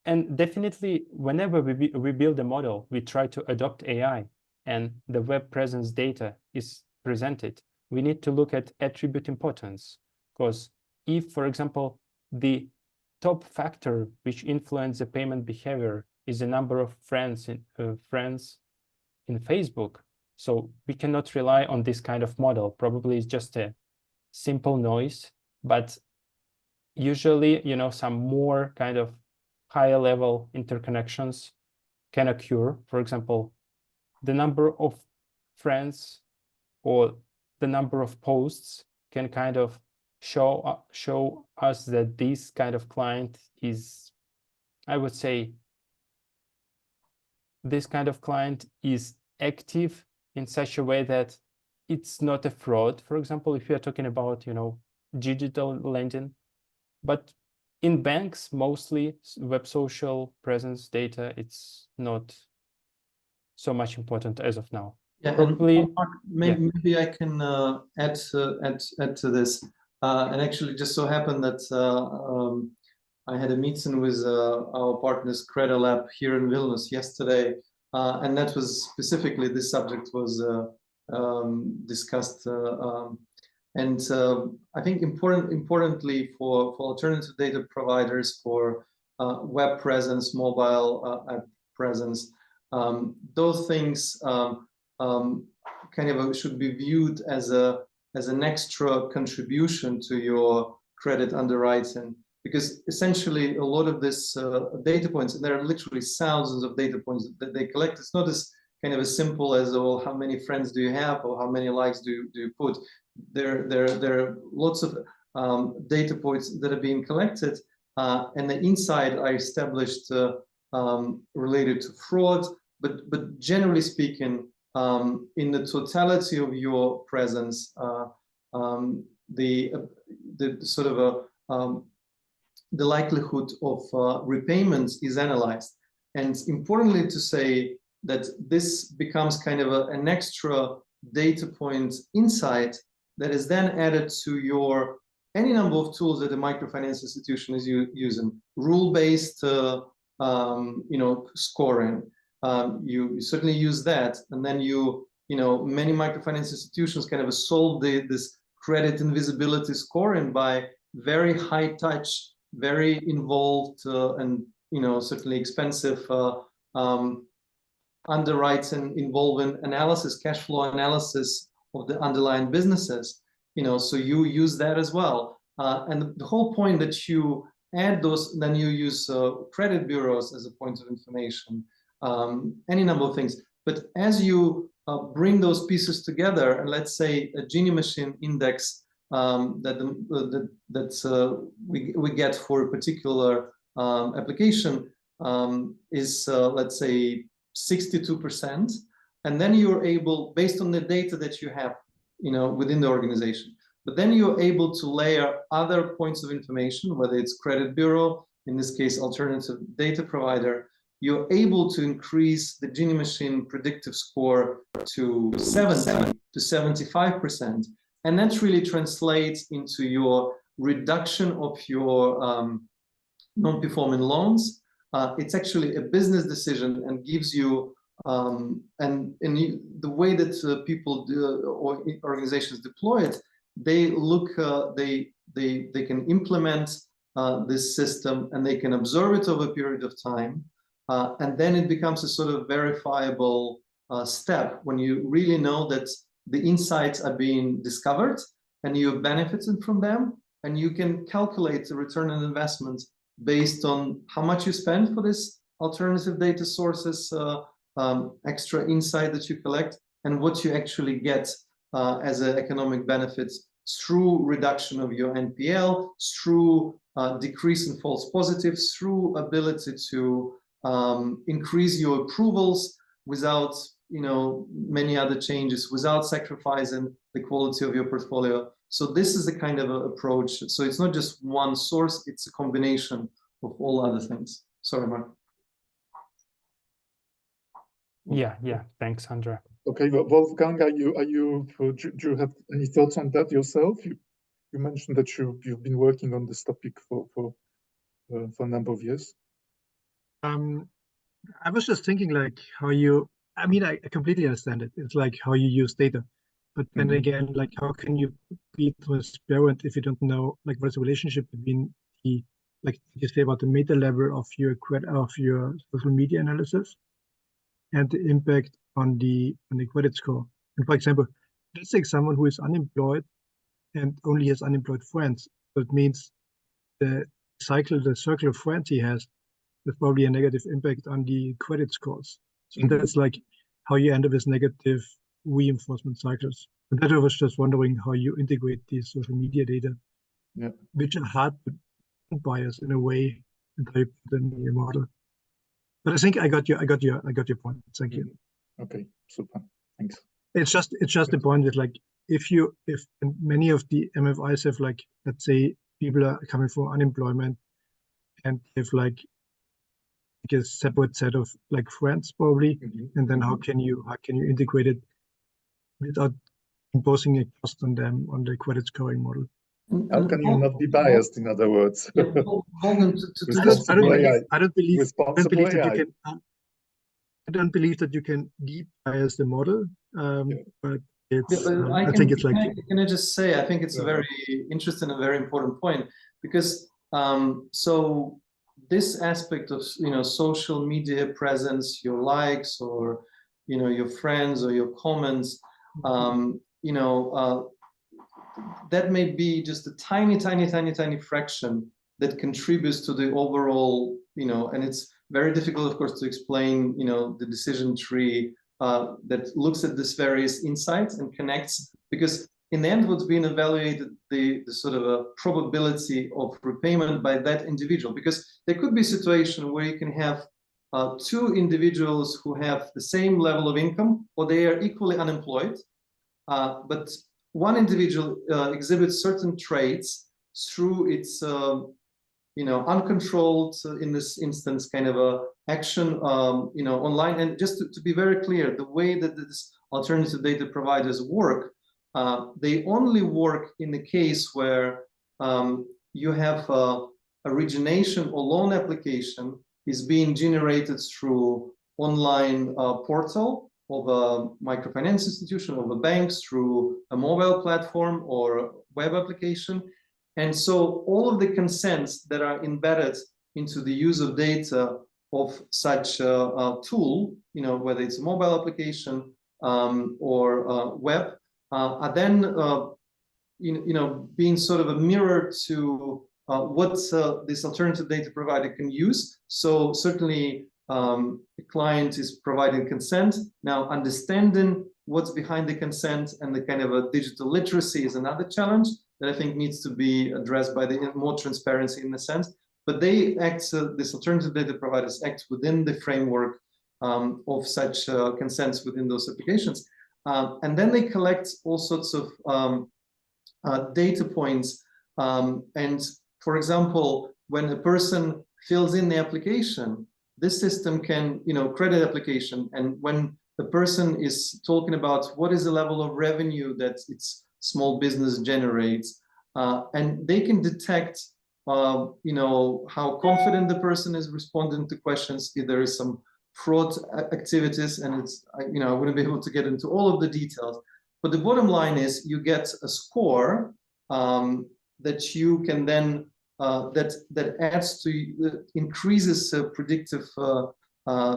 definitely whenever we build a model, we try to adopt AI and the web presence data is presented. We need to look at attribute importance, because if, for example, the top factor which influence the payment behavior is the number of friends in Facebook, so we cannot rely on this kind of model. Probably it's just a simple noise, but usually, some more kind of higher level interconnections can occur. For example, the number of friends or the number of posts can kind of show us that this kind of client is, I would say, this kind of client is active in such a way that it's not a fraud. For example, if you're talking about, digital lending, but in banks, mostly web social presence data, it's not so much important as of now. Yeah, probably. And Mark, maybe I can add to this. And actually, just so happened that I had a meeting with our partners Credit Lab here in Vilnius yesterday, and that was specifically, this subject was discussed. And I think importantly for alternative data providers, for web presence, mobile app presence, those things kind of should be viewed as an extra contribution to your credit underwriting, because essentially a lot of this data points, and there are literally thousands of data points that they collect. It's not as kind of as simple as, well, how many friends do you have or how many likes do you put. There are lots of data points that are being collected, and the insight are established related to fraud, but generally speaking, in the totality of your presence, the sort of the likelihood of repayments is analyzed. And importantly to say that this becomes kind of an extra data point insight that is then added to your any number of tools that a microfinance institution is using, rule-based scoring. You certainly use that, and then many microfinance institutions kind of solve this credit invisibility scoring by very high touch, very involved, and certainly expensive underwriting involving analysis, cash flow analysis of the underlying businesses. So you use that as well, and the whole point that you add those, then you use credit bureaus as a point of information, any number of things. But as you bring those pieces together, and let's say a GiniMachine index that we get for a particular application is let's say 62%, and then you're able, based on the data that you have within the organization, but then you're able to layer other points of information, whether it's credit bureau, in this case alternative data provider, you're able to increase the GiniMachine predictive score to 70 to 75%, and that really translates into your reduction of your non-performing loans. It's actually a business decision and gives you the way that people do, or organizations deploy it, they look, they can implement this system, and they can observe it over a period of time, and then it becomes a sort of verifiable step when you really know that the insights are being discovered and you're benefiting from them, and you can calculate the return on investment based on how much you spend for this alternative data sources, extra insight that you collect, and what you actually get as an economic benefits through reduction of your NPL, through decrease in false positives, through ability to increase your approvals without many other changes, without sacrificing the quality of your portfolio. So this is the kind of approach. So it's not just one source, it's a combination of all other things. Sorry, Mark. Yeah, thanks, Andrea. Okay, well, Wolfgang, do you have any thoughts on that yourself? You mentioned that you've been working on this topic for a number of years. I was just thinking, like, how you, I mean, I completely understand it. It's like how you use data, but then again, like, how can you be transparent if you don't know, like, what's the relationship between the, like you say, about the meta level of your social media analysis and the impact on the credit score. And for example, let's take someone who is unemployed and only has unemployed friends. So it means the circle of friends he has, there's probably a negative impact on the credit scores. So that's like how you end up with negative reinforcement cycles. And that I was just wondering how you integrate these social media data, which are hard to bias in a way, and how you put them in your model. But I think I got your point. Thank you. Okay, super. Thanks. It's just the point that, like, if many of the MFIs have, like, let's say people are coming from unemployment and have like a separate set of like friends probably, and then how can you integrate it without imposing a cost on them on the credit scoring model? How can you not be biased, in other words? I don't believe that you can. don't believe that you can deep bias the model, but it's I think it's like can I just say, I think it's a very interesting and very important point, because so this aspect of social media presence, your likes or your friends or your comments, that may be just a tiny fraction that contributes to the overall, and it's very difficult, of course, to explain, the decision tree that looks at this various insights and connects, because in the end, what's being evaluated, the sort of a probability of repayment by that individual, because there could be a situation where you can have two individuals who have the same level of income, or they are equally unemployed, but one individual exhibits certain traits through its uncontrolled, in this instance, kind of a action online. And just to be very clear, the way that these alternative data providers work, they only work in the case where you have origination or loan application is being generated through online portal of a microfinance institution, of a bank, through a mobile platform or web application. And so all of the consents that are embedded into the use of data of such a tool, whether it's a mobile application or web, are then being sort of a mirror to what this alternative data provider can use. So certainly the client is providing consent. Now, understanding what's behind the consent and the kind of a digital literacy is another challenge that I think needs to be addressed by the more transparency in the sense. But they act, these alternative data providers act within the framework of such consents within those applications. And then they collect all sorts of data points. And for example, when a person fills in the application, this system can, credit application. And when the person is talking about what is the level of revenue that its small business generates, and they can detect, how confident the person is responding to questions, if there is some fraud activities, and it's, I wouldn't be able to get into all of the details. But the bottom line is you get a score that you can then, that adds to, increases predictive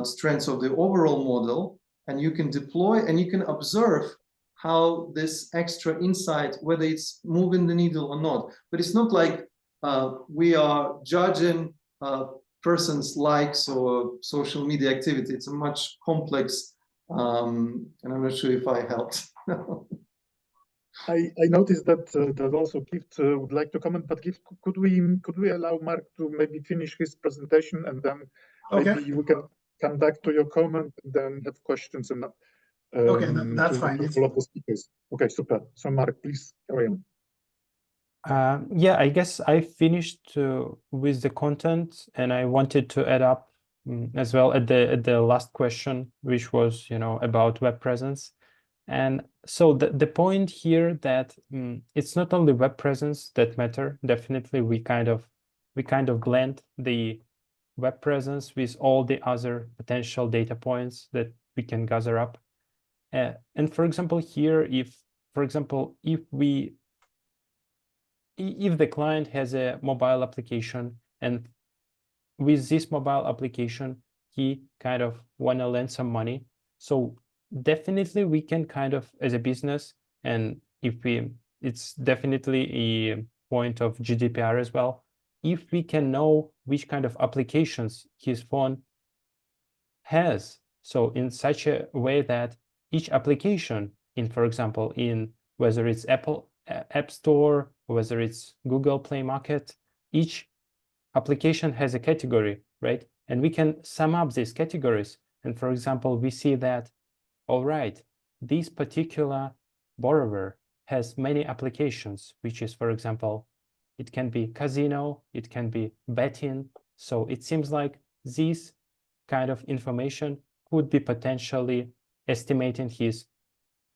strengths of the overall model, and you can deploy and you can observe how this extra insight, whether it's moving the needle or not. But it's not like we are judging person's likes or social media activity. It's a much complex, and I'm not sure if I helped. I noticed that also Gift would like to comment, but Gift, could we allow Mark to maybe finish his presentation, and then maybe we can come back to your comment and then have questions and okay, that's fine. To all of the speakers. Okay, super. So Mark, please carry on. Yeah, I guess I finished with the content, and I wanted to add up as well at the last question, which was about web presence. And so the point here that it's not only web presence that matter. Definitely, we kind of blend the web presence with all the other potential data points that we can gather up. And for example, here, if the client has a mobile application, and with this mobile application, he kind of want to lend some money. So definitely we can kind of, as a business, and it's definitely a point of GDPR as well, if we can know which kind of applications his phone has. So in such a way that each application for example, in whether it's Apple App Store, whether it's Google Play Market, each application has a category, right? And we can sum up these categories. And for example, we see that, all right, this particular borrower has many applications, which is, for example, it can be casino, it can be betting. So it seems like this kind of information could be potentially estimating his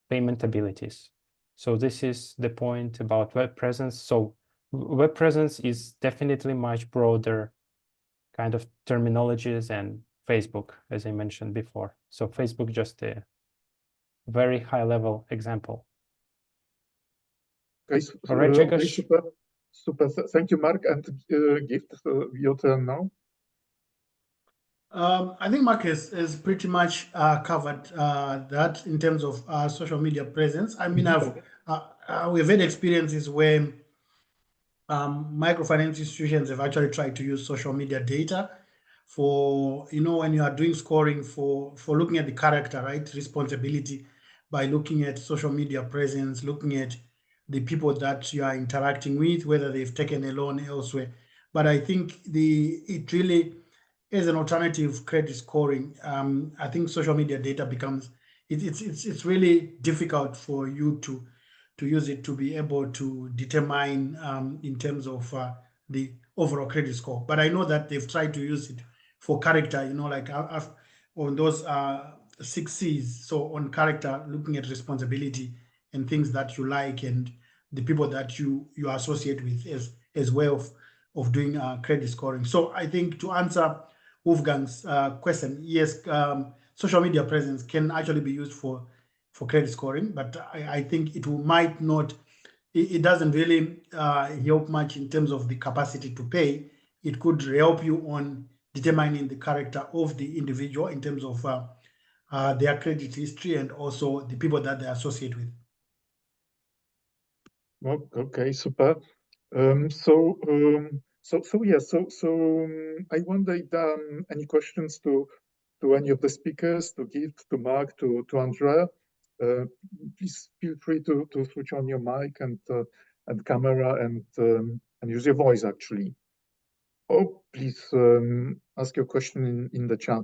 payment abilities. So this is the point about web presence. So web presence is definitely much broader kind of terminologies and Facebook, as I mentioned before. So Facebook just a very high level example. Okay, All right, okay, super. Thank you, Mark. And Gift, your turn now. I think Mark has pretty much covered that in terms of social media presence. I mean, we've had experiences where microfinance institutions have actually tried to use social media data for, when you are doing scoring for looking at the character, right, responsibility, by looking at social media presence, looking at the people that you are interacting with, whether they've taken a loan elsewhere. But I think it really is an alternative credit scoring. I think social media data becomes it's really difficult for you to use it to be able to determine in terms of the overall credit score. But I know that they've tried to use it for character, like on those 6 C's. So on character, looking at responsibility and things that you like and the people that you associate with as way of doing credit scoring. So I think to answer Wolfgang's question, yes, social media presence can actually be used for credit scoring, but I think might not, it doesn't really help much in terms of the capacity to pay. It could help you on determining the character of the individual in terms of their credit history and also the people that they associate with. Well, okay, super. I wonder if there are any questions to any of the speakers, to Gift, to Mark, to Andrea. Please feel free to switch on your mic and camera and use your voice actually. Or please ask your question in the chat.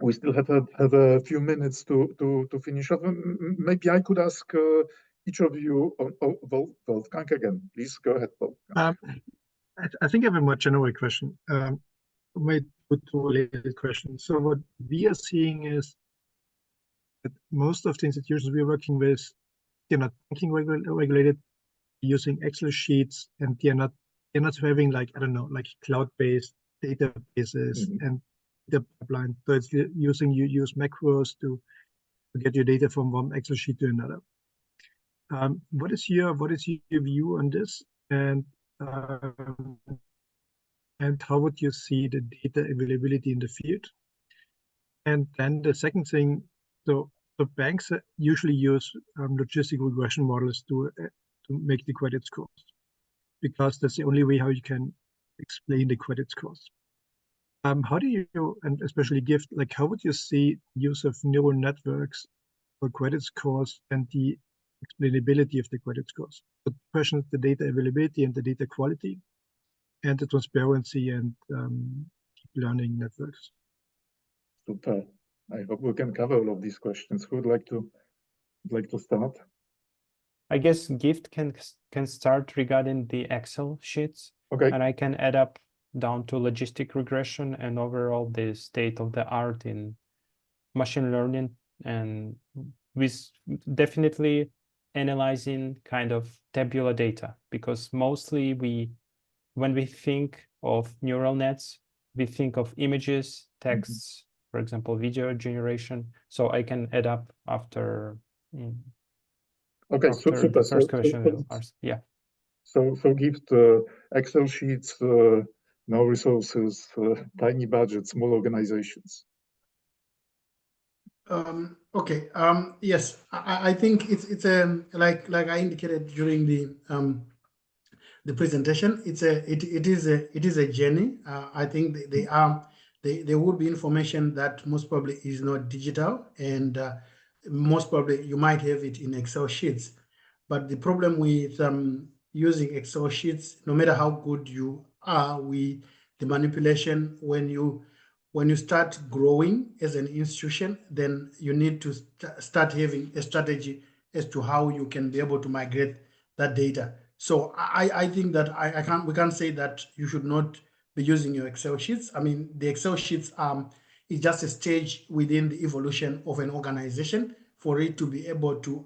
We still have a few minutes to finish off. Maybe I could ask each of you, Wolfgang again. Please go ahead, Wolfgang. I think I have a more general question. Maybe two related questions. So what we are seeing is that most of the institutions we are working with, they're not banking regulated, using Excel sheets, and they're not having like, I don't know, like cloud-based databases and the pipeline. So it's using, you use macros to get your data from one Excel sheet to another. What is your view on this? And how would you see the data availability in the field? And then the second thing, so banks usually use logistic regression models to make the credit scores, because that's the only way how you can explain the credit scores. How do you, and especially Gift, like how would you see use of neural networks for credit scores and the explainability of the credit scores? The question is the data availability and the data quality and the transparency and deep learning networks. Super. I hope we can cover all of these questions. Who would like to start? I guess Gift can start regarding the Excel sheets. Okay. And I can add up down to logistic regression and overall the state of the art in machine learning, and with definitely analyzing kind of tabular data, because mostly when we think of neural nets, we think of images, texts, for example, video generation. So I can add up after. Okay, after super. The first question. Yeah. So Gift, Excel sheets, no resources, tiny budgets, small organizations. Okay. Yes, I think it's like I indicated during the presentation. It is a journey. I think there would be information that most probably is not digital, and most probably you might have it in Excel sheets. But the problem with using Excel sheets, no matter how good you are with the manipulation, when you start growing as an institution, then you need to start having a strategy as to how you can be able to migrate that data. So I think that we can't say that you should not be using your Excel sheets. I mean, the Excel sheets is just a stage within the evolution of an organization for it to be able to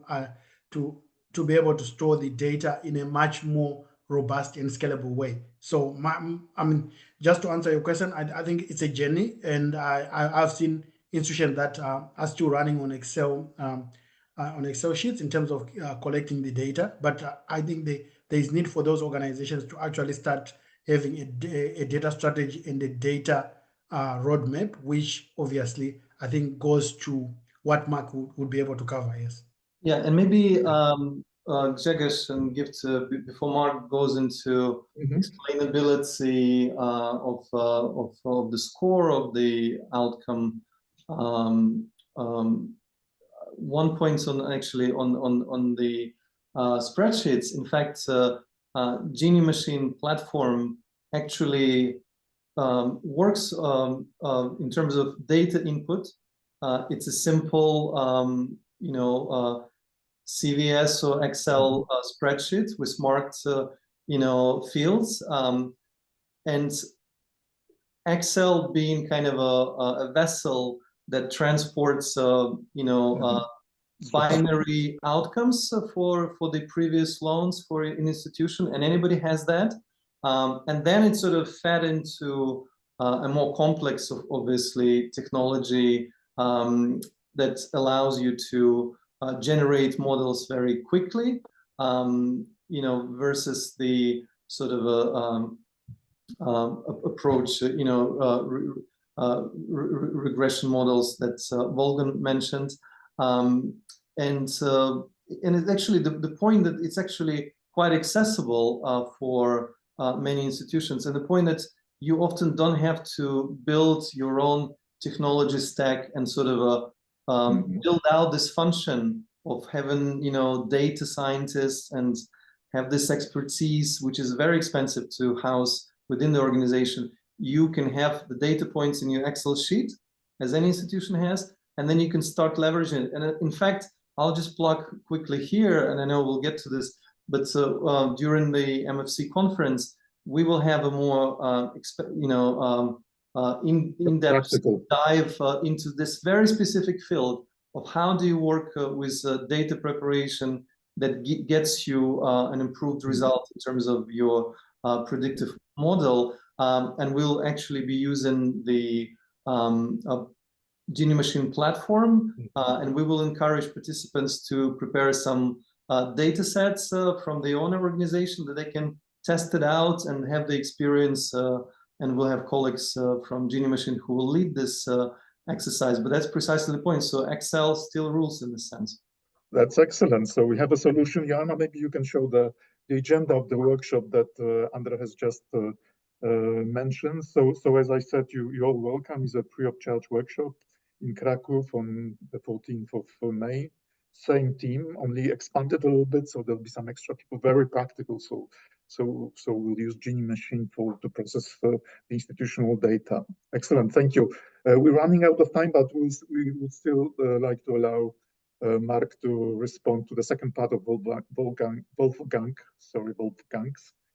be able to store the data in a much more robust and scalable way. So I mean, just to answer your question, I think it's a journey, and I've seen institutions that are still running on Excel sheets in terms of collecting the data. But I think there is need for those organizations to actually start having a data strategy and a data roadmap, which obviously I think goes to what Mark would be able to cover. Yes. Yeah, and maybe Grzegorz and Gift, before Mark goes into explainability of the score of the outcome. One point on actually on the spreadsheets. In fact, GiniMachine platform actually works in terms of data input. It's a simple, CVS or Excel spreadsheet with marked, fields, and Excel being kind of a vessel that transports, binary outcomes for the previous loans for an institution, and anybody has that. And then it's sort of fed into a more complex, obviously, technology that allows you to generate models very quickly, versus the sort of approach, regression models that Wolfgang mentioned. And it's actually the point that it's actually quite accessible for many institutions, and the point that you often don't have to build your own technology stack and sort of build out this function of having, data scientists and have this expertise, which is very expensive to house within the organization. You can have the data points in your Excel sheet, as any institution has, and then you can start leveraging it. And in fact, I'll just plug quickly here, and I know we'll get to this, but during the MFC conference, we will have a more, in-depth dive into this very specific field of how do you work with data preparation that gets you an improved result in terms of your predictive model. And we'll actually be using the GiniMachine platform, and we will encourage participants to prepare some data sets from the owner organization that they can test it out and have the experience, and we'll have colleagues from GiniMachine who will lead this exercise. But that's precisely the point. So Excel still rules in this sense. That's excellent. So we have a solution. Jana, maybe you can show the agenda of the workshop that Andre has just mentioned. So as I said, you're all welcome. It's a free of charge workshop in Krakow on the 14th of May. Same team, only expanded a little bit, so there'll be some extra people. Very practical. So we'll use GiniMachine to process the institutional data. Excellent, thank you. We're running out of time, but we would still like to allow Mark to respond to the second part of Wolfgang's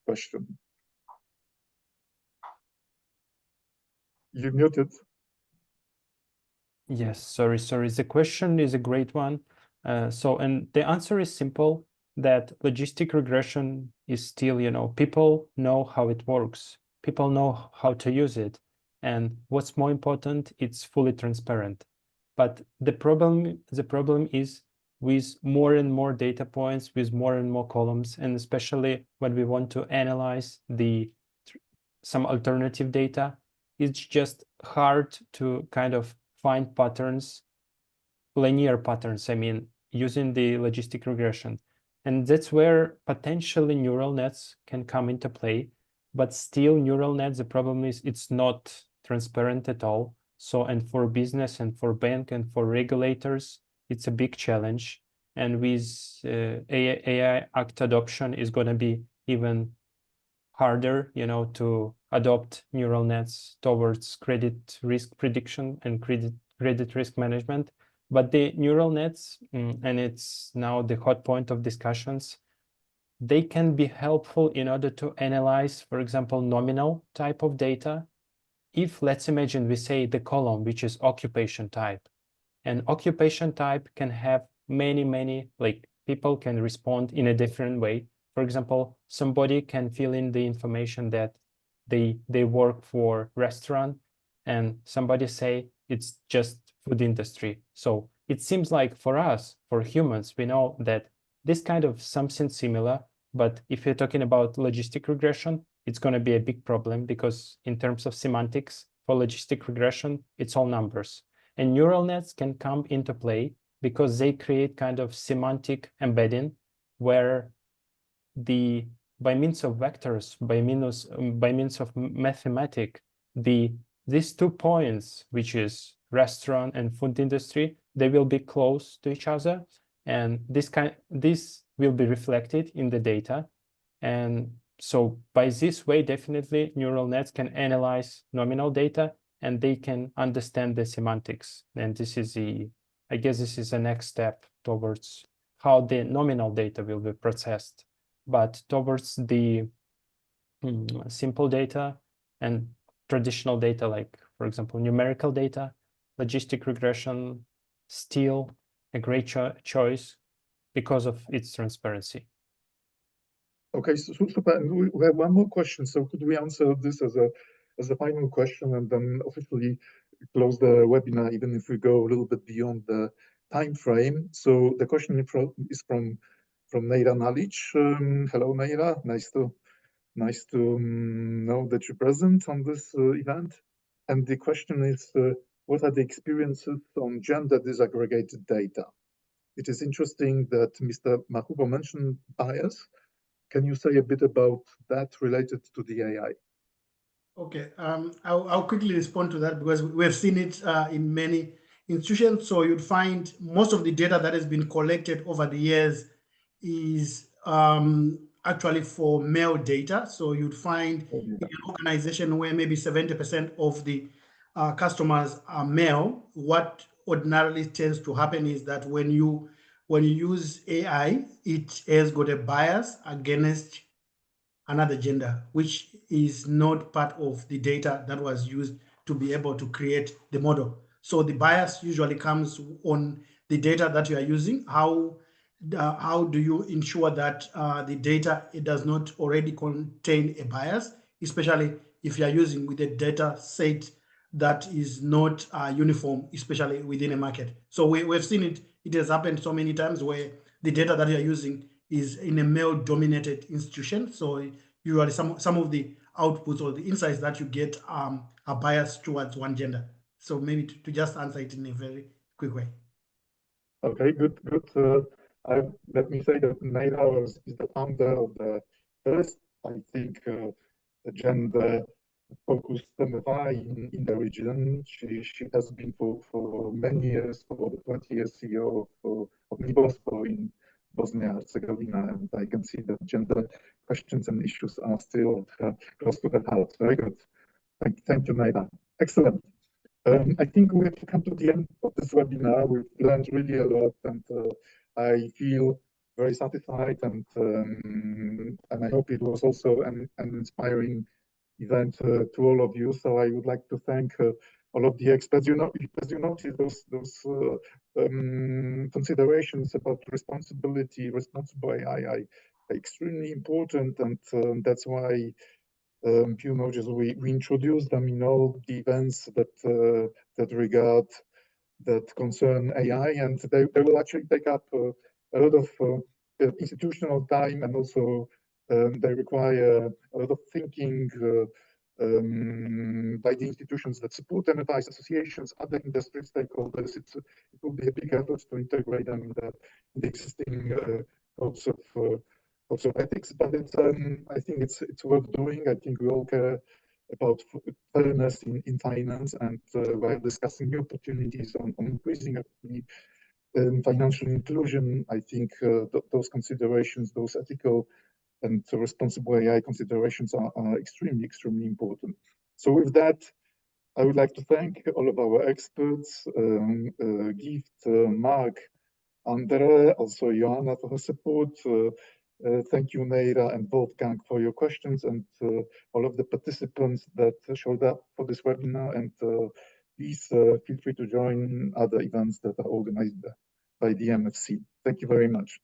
question. You're muted. Yes, sorry. The question is a great one. And the answer is simple, that logistic regression is still, people know how it works. People know how to use it. And what's more important, it's fully transparent. But the problem is with more and more data points, with more and more columns, and especially when we want to analyze some alternative data, it's just hard to kind of find patterns, linear patterns, using the logistic regression. And that's where potentially neural nets can come into play. But still, neural nets, the problem is it's not transparent at all. So, and for business and for bank and for regulators, it's a big challenge. And with AI Act adoption is going to be even harder, to adopt neural nets towards credit risk prediction and credit risk management. But the neural nets, and it's now the hot point of discussions, they can be helpful in order to analyze, for example, nominal type of data. If, let's imagine, we say the column, which is occupation type, and occupation type can have many, like people can respond in a different way. For example, somebody can fill in the information that they work for restaurant, and somebody say it's just food industry. So it seems like for us, for humans, we know that this kind of something similar, but if you're talking about logistic regression, it's going to be a big problem, because in terms of semantics, for logistic regression, it's all numbers. And neural nets can come into play because they create kind of semantic embedding where by means of vectors, by means of mathematics, these 2 points, which is restaurant and food industry, they will be close to each other, and this will be reflected in the data. And so by this way, definitely neural nets can analyze nominal data, and they can understand the semantics. And this is I guess this is the next step towards how the nominal data will be processed. But towards the simple data and traditional data, like, for example, numerical data, logistic regression, still a great choice because of its transparency. Okay, so super. We have one more question. So could we answer this as a final question and then officially close the webinar, even if we go a little bit beyond the time frame? So the question is from Neira Nalic. Hello, Neira. Nice to know that you're present on this event. And the question is, what are the experiences on gender disaggregated data? It is interesting that Mr. Mahubo mentioned bias. Can you say a bit about that related to the AI? Okay, I'll quickly respond to that, because we've seen it in many institutions. So you'd find most of the data that has been collected over the years is actually for male data. So you'd find in an organization where maybe 70% of the customers are male, what ordinarily tends to happen is that when you use AI, it has got a bias against another gender, which is not part of the data that was used to be able to create the model. So the bias usually comes on the data that you are using. How do you ensure that the data, it does not already contain a bias, especially if you are using with a data set that is not uniform, especially within a market. So we've seen it. It has happened so many times where the data that you are using is in a male-dominated institution. So usually some of the outputs or the insights that you get are biased towards one gender. So maybe to just answer it in a very quick way. Okay, good. Let me say that Neira is the founder of the first, I think, gender-focused MFI in the region. She has been for many years, for over 20 years, CEO of Nibospo in Bosnia and Herzegovina, and I can see that gender questions and issues are still close to her heart. Very good. Thank you, Neira. Excellent. I think we have come to the end of this webinar. We've learned really a lot, and I feel very satisfied, and I hope it was also an inspiring event to all of you. So I would like to thank all of the experts. As you noticed, those considerations about responsibility, responsible AI are extremely important, and that's why just we introduce them in all the events that concern AI, and they will actually take up a lot of institutional time, and also they require a lot of thinking by the institutions that support MFIs, associations, other industry stakeholders. It will be a big effort to integrate them in the existing codes of ethics, but I think it's worth doing. I think we all care about fairness in finance, and while discussing new opportunities on increasing financial inclusion, I think those considerations, those ethical and responsible AI considerations are extremely, extremely important. So with that, I would like to thank all of our experts, Gift, Mark, Andre, also Joanna for her support. Thank you, Neira and Wolfgang, for your questions, and all of the participants that showed up for this webinar. And please feel free to join other events that are organized by the MFC. Thank you very much.